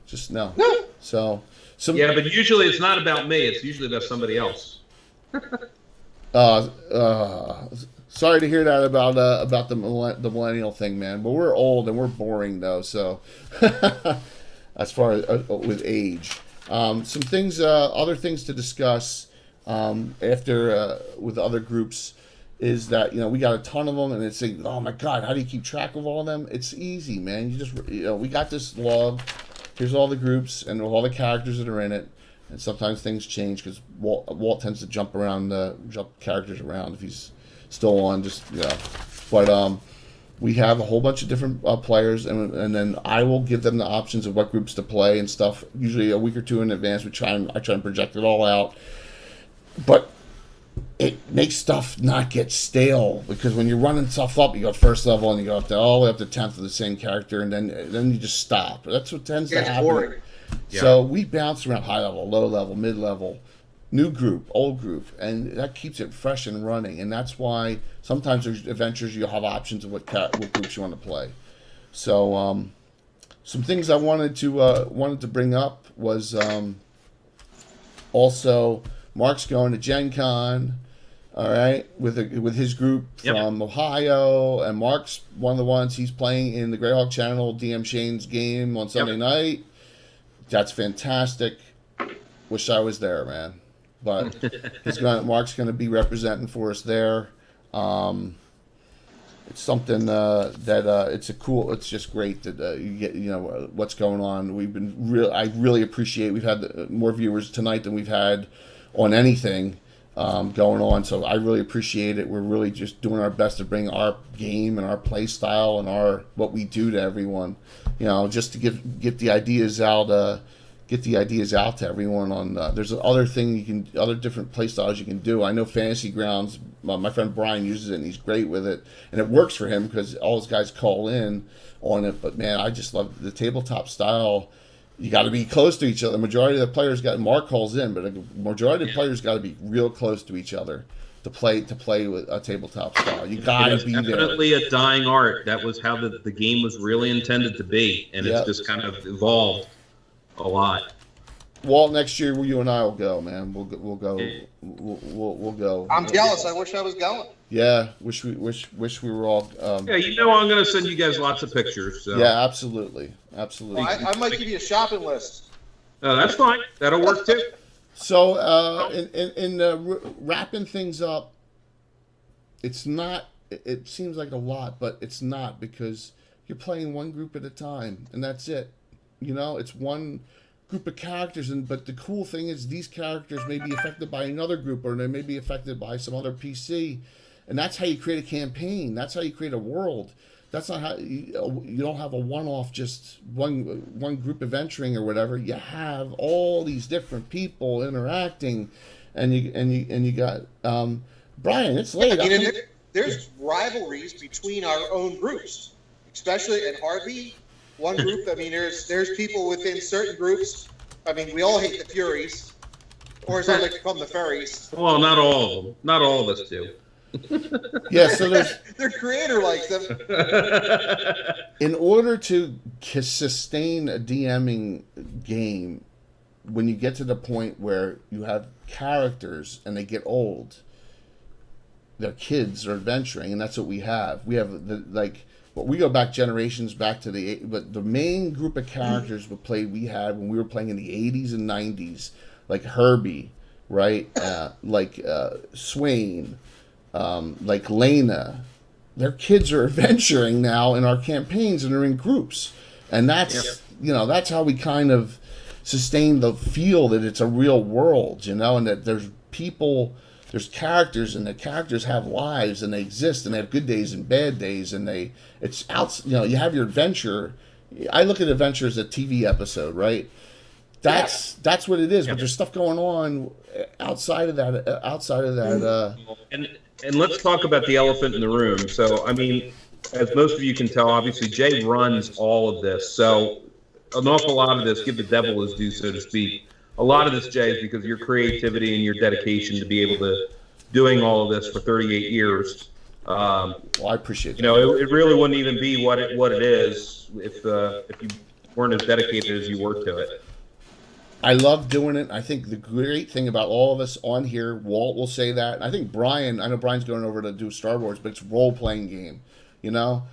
just no. No. So but usually it's not about me. It's usually about somebody else. Sorry to hear that about the millennial thing, man. But we're old and we're boring though. So as far as with age. Some things, other things to discuss after with other groups is that we got a ton of them, and it's like, oh my god, how do you keep track of all of them? It's easy, man. You just we got this log. Here's all the groups and all the characters that are in it, and sometimes things change because Walt tends to jump characters around if he's still on. But we have a whole bunch of different players, and then I will give them the options of what groups to play and stuff. Usually a week or two in advance, I try and project it all out. But it makes stuff not get stale, because when you're running stuff up, you go first level and you go up to all the way up to 10th of the same character, and then you just stop. That's what tends to happen. Boring. Yeah. So we bounce around high level, low level, mid level, new group, old group, and that keeps it fresh and running. And that's why sometimes there's adventures you'll have options of what groups you want to play. So some things I wanted to bring up was also Mark's going to Gen Con, all right, with his group from Ohio, and Mark's one of the ones he's playing in the Greyhawk Channel DM Shane's game on Sunday night. That's fantastic. Wish I was there, man. But Mark's going to be representing for us there. It's something that it's just great that you get what's going on. I really appreciate. We've had more viewers tonight than we've had on anything going on, so I really appreciate it. We're really just doing our best to bring our game and our play style and what we do to everyone. Just to get the ideas out. Get the ideas out to everyone on. There's other different play styles you can do. I know Fantasy Grounds. My friend Brian uses it and he's great with it, and it works for him because all his guys call in on it. But man, I just love the tabletop style. You got to be close to each other. The majority of the players Mark calls in, but the majority of the players got to be real close to each other to play with a tabletop style. You got to be there. Definitely a dying art. That was how the game was really intended to be, and it's just kind of evolved a lot. Walt, next year you and I will go, man. We'll go. We'll go. I'm jealous. I wish I was going. Yeah, wish we were all. I'm going to send you guys lots of pictures. So. Yeah, absolutely. Well, I might give you a shopping list. That's fine. That'll work too. So, in wrapping things up, it's not. It seems like a lot, but it's not, because you're playing one group at a time, and that's it. It's one group of characters, but the cool thing is these characters may be affected by another group, or they may be affected by some other PC, and that's how you create a campaign. That's how you create a world. That's not how you don't have a one-off, just one group adventuring or whatever. You have all these different people interacting, and you got Brian. It's late. There's rivalries between our own groups, especially in Harvey. One group. I mean, there's people within certain groups. I mean, we all hate the Furies, or as I like to call them, the Furries. Well, not all of them. Not all of us do. Yeah, so their creator likes them. In order to sustain a DMing game, when you get to the point where you have characters and they get old, their kids are adventuring, and that's what we have. We have we go back generations back to but the main group of characters we had when we were playing in the 80s and 90s, like Herbie, right? Swain, like Lena. Their kids are adventuring now in our campaigns, and they're in groups, and that's that's how we kind of sustain the feel that it's a real world, and that there's people. There's characters, and the characters have lives, and they exist, and they have good days and bad days, and you have your adventure. I look at adventure as a TV episode, right? That's what it is. But there's stuff going on outside of that. And let's talk about the elephant in the room. So, I mean, as most of you can tell, obviously Jay runs all of this. So, an awful lot of this, give the devil his due, so to speak. A lot of this, Jay, is because of your creativity and your dedication to be able to doing all of this for 38 years. Well, I appreciate it. It really wouldn't even be what it is if you weren't as dedicated as you were to it. I love doing it. I think the great thing about all of us on here, Walt will say that. I think Brian, I know Brian's going over to do Star Wars, but it's a role-playing game. You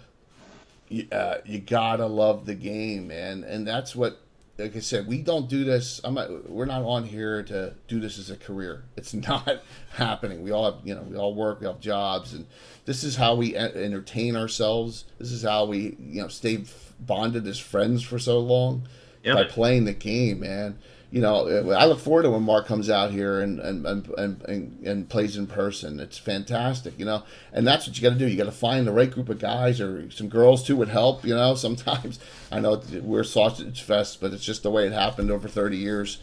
gotta love the game, man. And that's what, like I said, we don't do this. We're not on here to do this as a career. It's not happening. We all have, we all work. We have jobs, and this is how we entertain ourselves. This is how we, stay bonded as friends for so long by playing the game, man. I look forward to when Mark comes out here and plays in person. It's fantastic, and that's what you got to do. You got to find the right group of guys, or some girls too would help. Sometimes I know we're sausage fest, but it's just the way it happened over 30 years.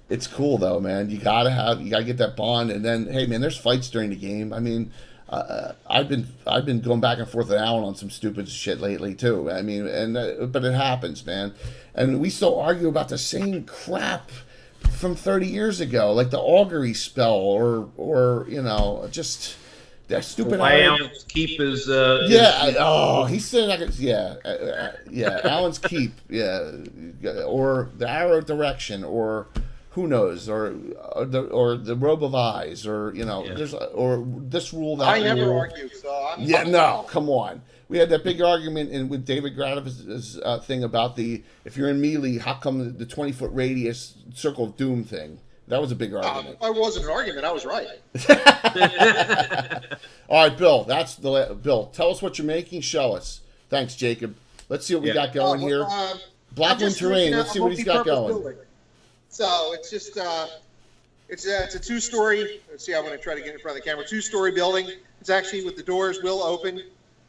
It's cool though, man. You gotta get that bond, and then hey, man, there's fights during the game. I mean, I've been going back and forth with Alan on some stupid shit lately too. I mean, but it happens, man. And we still argue about the same crap from 30 years ago, like the augury spell, or just that stupid. Alan's keep is he said Alan's keep, or the arrow direction, or who knows, or the robe of eyes, or there's or this rule that I never argue. So come on. We had that big argument with David Gradiff's thing about if you're in melee, how come the 20-foot radius circle of doom thing? That was a big argument. It wasn't an argument. I was right. All right, Bill. Bill. Tell us what you're making. Show us. Thanks, Jacob. Let's see what we got going here. Blackland Terrain. Let's see what he's got going. Building. So it's just it's a two-story. Let's see. I'm going to try to get in front of the camera. Two-story building. It's actually with the doors will open.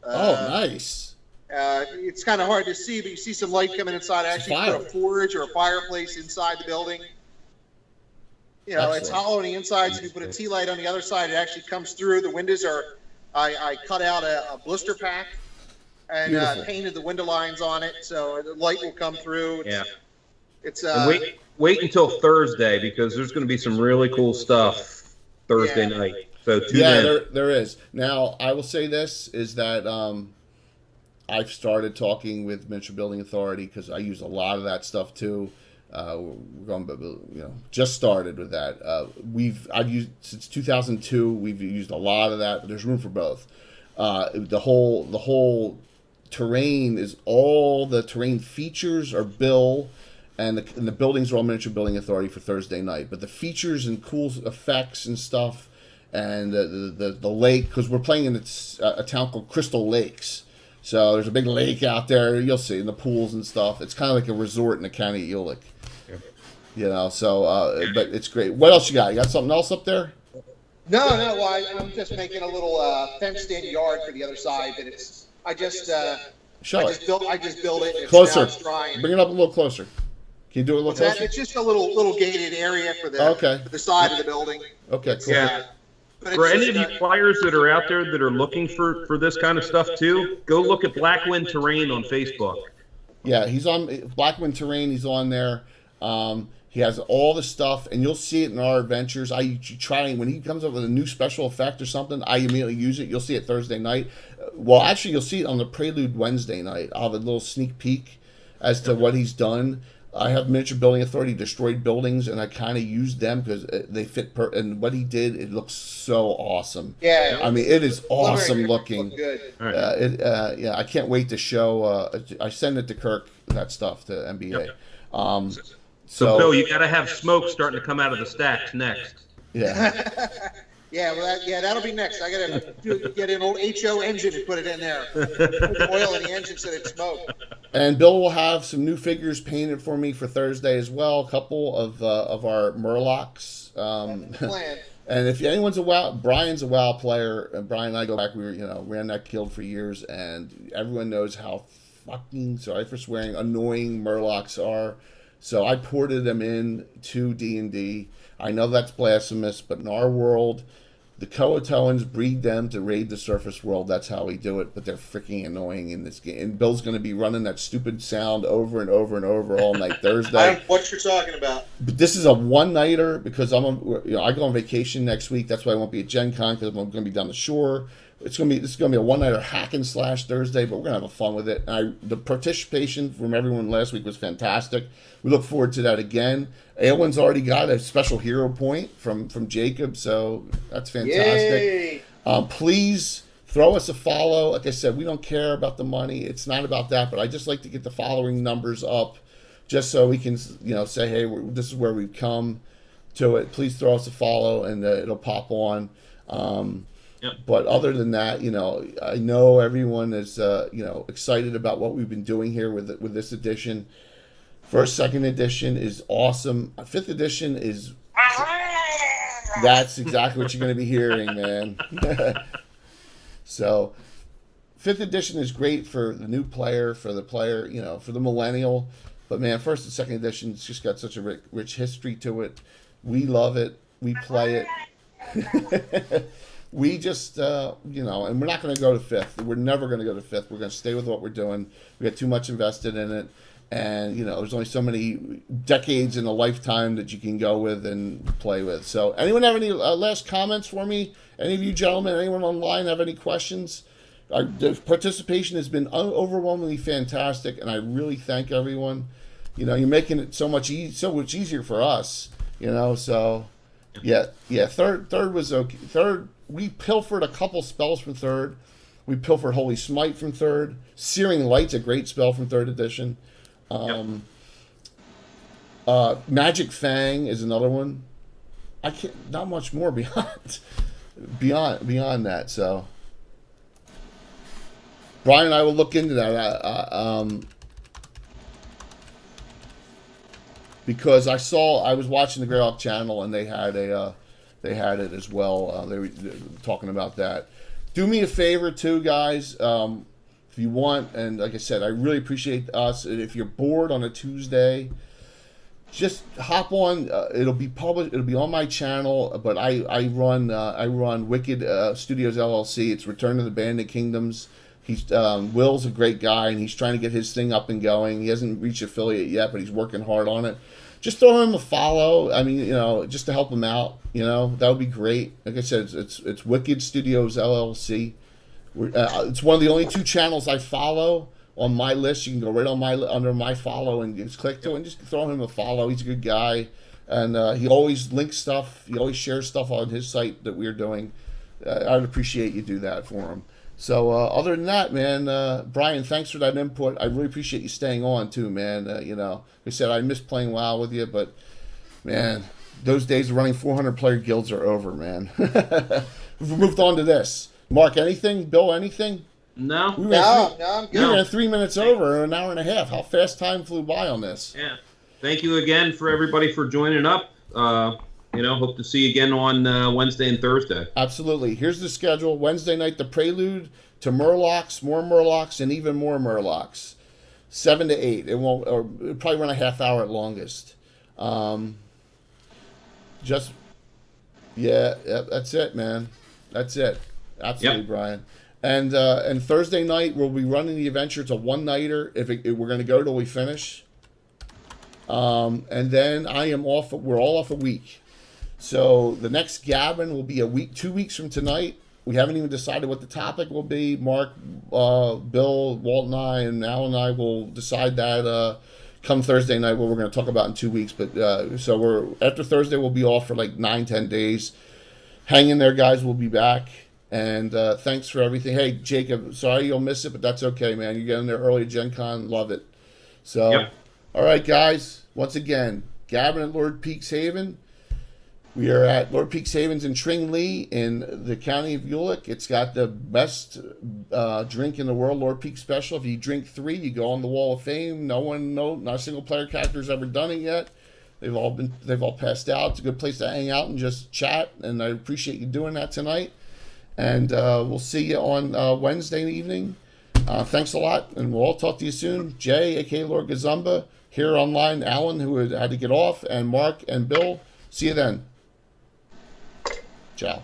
Nice. It's kind of hard to see, but you see some light coming inside. I actually put a forge or a fireplace inside the building. It's hollow on the inside, so you put a tea light on the other side. It actually comes through. The windows are. I cut out a blister pack and painted the window lines on it, so the light will come through. It's wait until Thursday, because there's going to be some really cool stuff Thursday night. So there is. Now, I will say this, is that I've started talking with Miniature Building Authority, because I use a lot of that stuff too. Just started with that. I've used since 2002. We've used a lot of that, but there's room for both. The whole terrain is, all the terrain features are Bill, and the buildings are all Miniature Building Authority for Thursday night. But the features and cool effects and stuff and the lake, because we're playing in a town called Crystal Lakes. So there's a big lake out there. You'll see in the pools and stuff. It's kind of like a resort in the county of Ulick. Yep. You know, so but it's great. What else you got? You got something else up there? No. Well, I'm just making a little fenced-in yard for the other side. But I just built it. It's Closer. Now dry. Bring it up a little closer. Can you do it a little closer? It's just a little gated area for the side of the building. Okay, cool. Yeah. For any of you players that are out there that are looking for this kind of stuff too, go look at Blackwind Terrain on Facebook. Yeah, he's on Blackwind Terrain. He's on there. He has all the stuff, and you'll see it in our adventures. I try, when he comes up with a new special effect or something, I immediately use it. You'll see it Thursday night. Well, actually, you'll see it on the Prelude Wednesday night. I'll have a little sneak peek as to what he's done. I have Miniature Building Authority destroyed buildings, and I kind of used them because they fit. And what he did, it looks so awesome. Yeah, I mean, it is awesome looking. Good. Yeah, I can't wait to show. I send it to Kirk, that stuff, to NBA. Yep. So Bill, you got to have smoke starting to come out of the stacks next. Yeah. Yeah, well, that'll be next. I gotta get an old HO engine and put it in there. Put oil in the engine so that it smoke. And Bill will have some new figures painted for me for Thursday as well. A couple of our Murlocs. And if anyone's a WoW, Brian's a WoW player, and Brian and I go back. We ran that guild for years, and everyone knows how fucking, sorry for swearing, annoying Murlocs are. So I ported them in to D&D. I know that's blasphemous, but in our world, the Coatoans breed them to raid the surface world. That's how we do it, but they're freaking annoying in this game. And Bill's going to be running that stupid sound over and over and over all night Thursday. I don't know what you're talking about. But this is a one-nighter because I go on vacation next week. That's why I won't be at Gen Con because I'm going to be down the shore. This is going to be a one-nighter hack and slash Thursday, but we're going to have fun with it. The participation from everyone last week was fantastic. We look forward to that again. Aylwin's already got a special hero point from Jacob, so that's fantastic. Please throw us a follow. Like I said, we don't care about the money. It's not about that, but I just like to get the following numbers up just so we can say, hey, this is where we've come to it. Please throw us a follow, and it'll pop on. Yep. But other than that, I know everyone is, excited about what we've been doing here with this edition. First, second edition is awesome. Fifth edition is, that's exactly what you're going to be hearing, man. So, fifth edition is great for the new player, for the player, for the millennial. But man, first and second edition, it's just got such a rich history to it. We love it. We play it. We just, and we're not going to go to fifth. We're never going to go to fifth. We're going to stay with what we're doing. We got too much invested in it. And, there's only so many decades in a lifetime that you can go with and play with. So anyone have any last comments for me? Any of you gentlemen, anyone online have any questions? The participation has been overwhelmingly fantastic, and I really thank everyone. You're making it so much easier for us, so... Yeah. Third was okay. Third, we pilfered a couple spells from third. We pilfered Holy Smite from third. Searing Light's a great spell from third edition. Magic Fang is another one. I can't. Not much more beyond that. So Brian and I will look into that. Because I was watching the Greyhawk channel and they had it as well. They were talking about that. Do me a favor too, guys. If you want, and like I said, I really appreciate us. If you're bored on a Tuesday, just hop on. It'll be published. It'll be on my channel. But I run Wicked Studios LLC. It's Return of the Bandit Kingdoms. Will's a great guy, and he's trying to get his thing up and going. He hasn't reached affiliate yet, but he's working hard on it. Just throw him a follow. I mean, just to help him out. That would be great. Like I said, it's Wicked Studios LLC. It's one of the only two channels I follow on my list. You can go right on under my follow and just click to it and just throw him a follow. He's a good guy, and he always links stuff. He always shares stuff on his site that we're doing. I'd appreciate you do that for him. So other than that, man, Brian, thanks for that input. I really appreciate you staying on too, man. Like I said, I miss playing WoW with you, but man, those days of running 400-player guilds are over, man. We've moved on to this. Mark, anything? Bill, anything? No. We No, I'm We good. ran 3 minutes over in an hour and a half. How fast time flew by on this. Yeah. Thank you again for everybody for joining up. Hope to see you again on Wednesday and Thursday. Absolutely. Here's the schedule. Wednesday night, the prelude to Murlocs, more Murlocs, and even more Murlocs. 7 to 8. It'll probably run a half hour at longest. That's it, man. That's it. Absolutely, Yep. Brian. And Thursday night we'll be running the adventure. It's a one-nighter. If we're going to go till we finish. And then I am off. We're all off a week. So the next Gabbin will be 2 weeks from tonight. We haven't even decided what the topic will be. Mark, Bill, Walt, and I, and Al and I will decide that come Thursday night what we're going to talk about in 2 weeks. But so after Thursday we'll be off for like 9-10 days. Hang in there, guys. We'll be back. And thanks for everything. Hey, Jacob, sorry you'll miss it, but that's okay, man. You get in there early at Gen Con. Love it. So, Yep. All right, guys. Once again, Gabbin at Lord Peaks Haven. We are at Lord Peaks Havens in Tring Lee in the county of Ulick. It's got the best drink in the world, Lord Peaks Special. If you drink 3, you go on the Wall of Fame. Not a single player character has ever done it yet. They've all passed out. It's a good place to hang out and just chat, and I appreciate you doing that tonight. And we'll see you on Wednesday evening. Thanks a lot, and we'll all talk to you soon. Jay, a.k.a. Lord Gazumba, here online. Alan, who had to get off, and Mark and Bill. See you then. Ciao.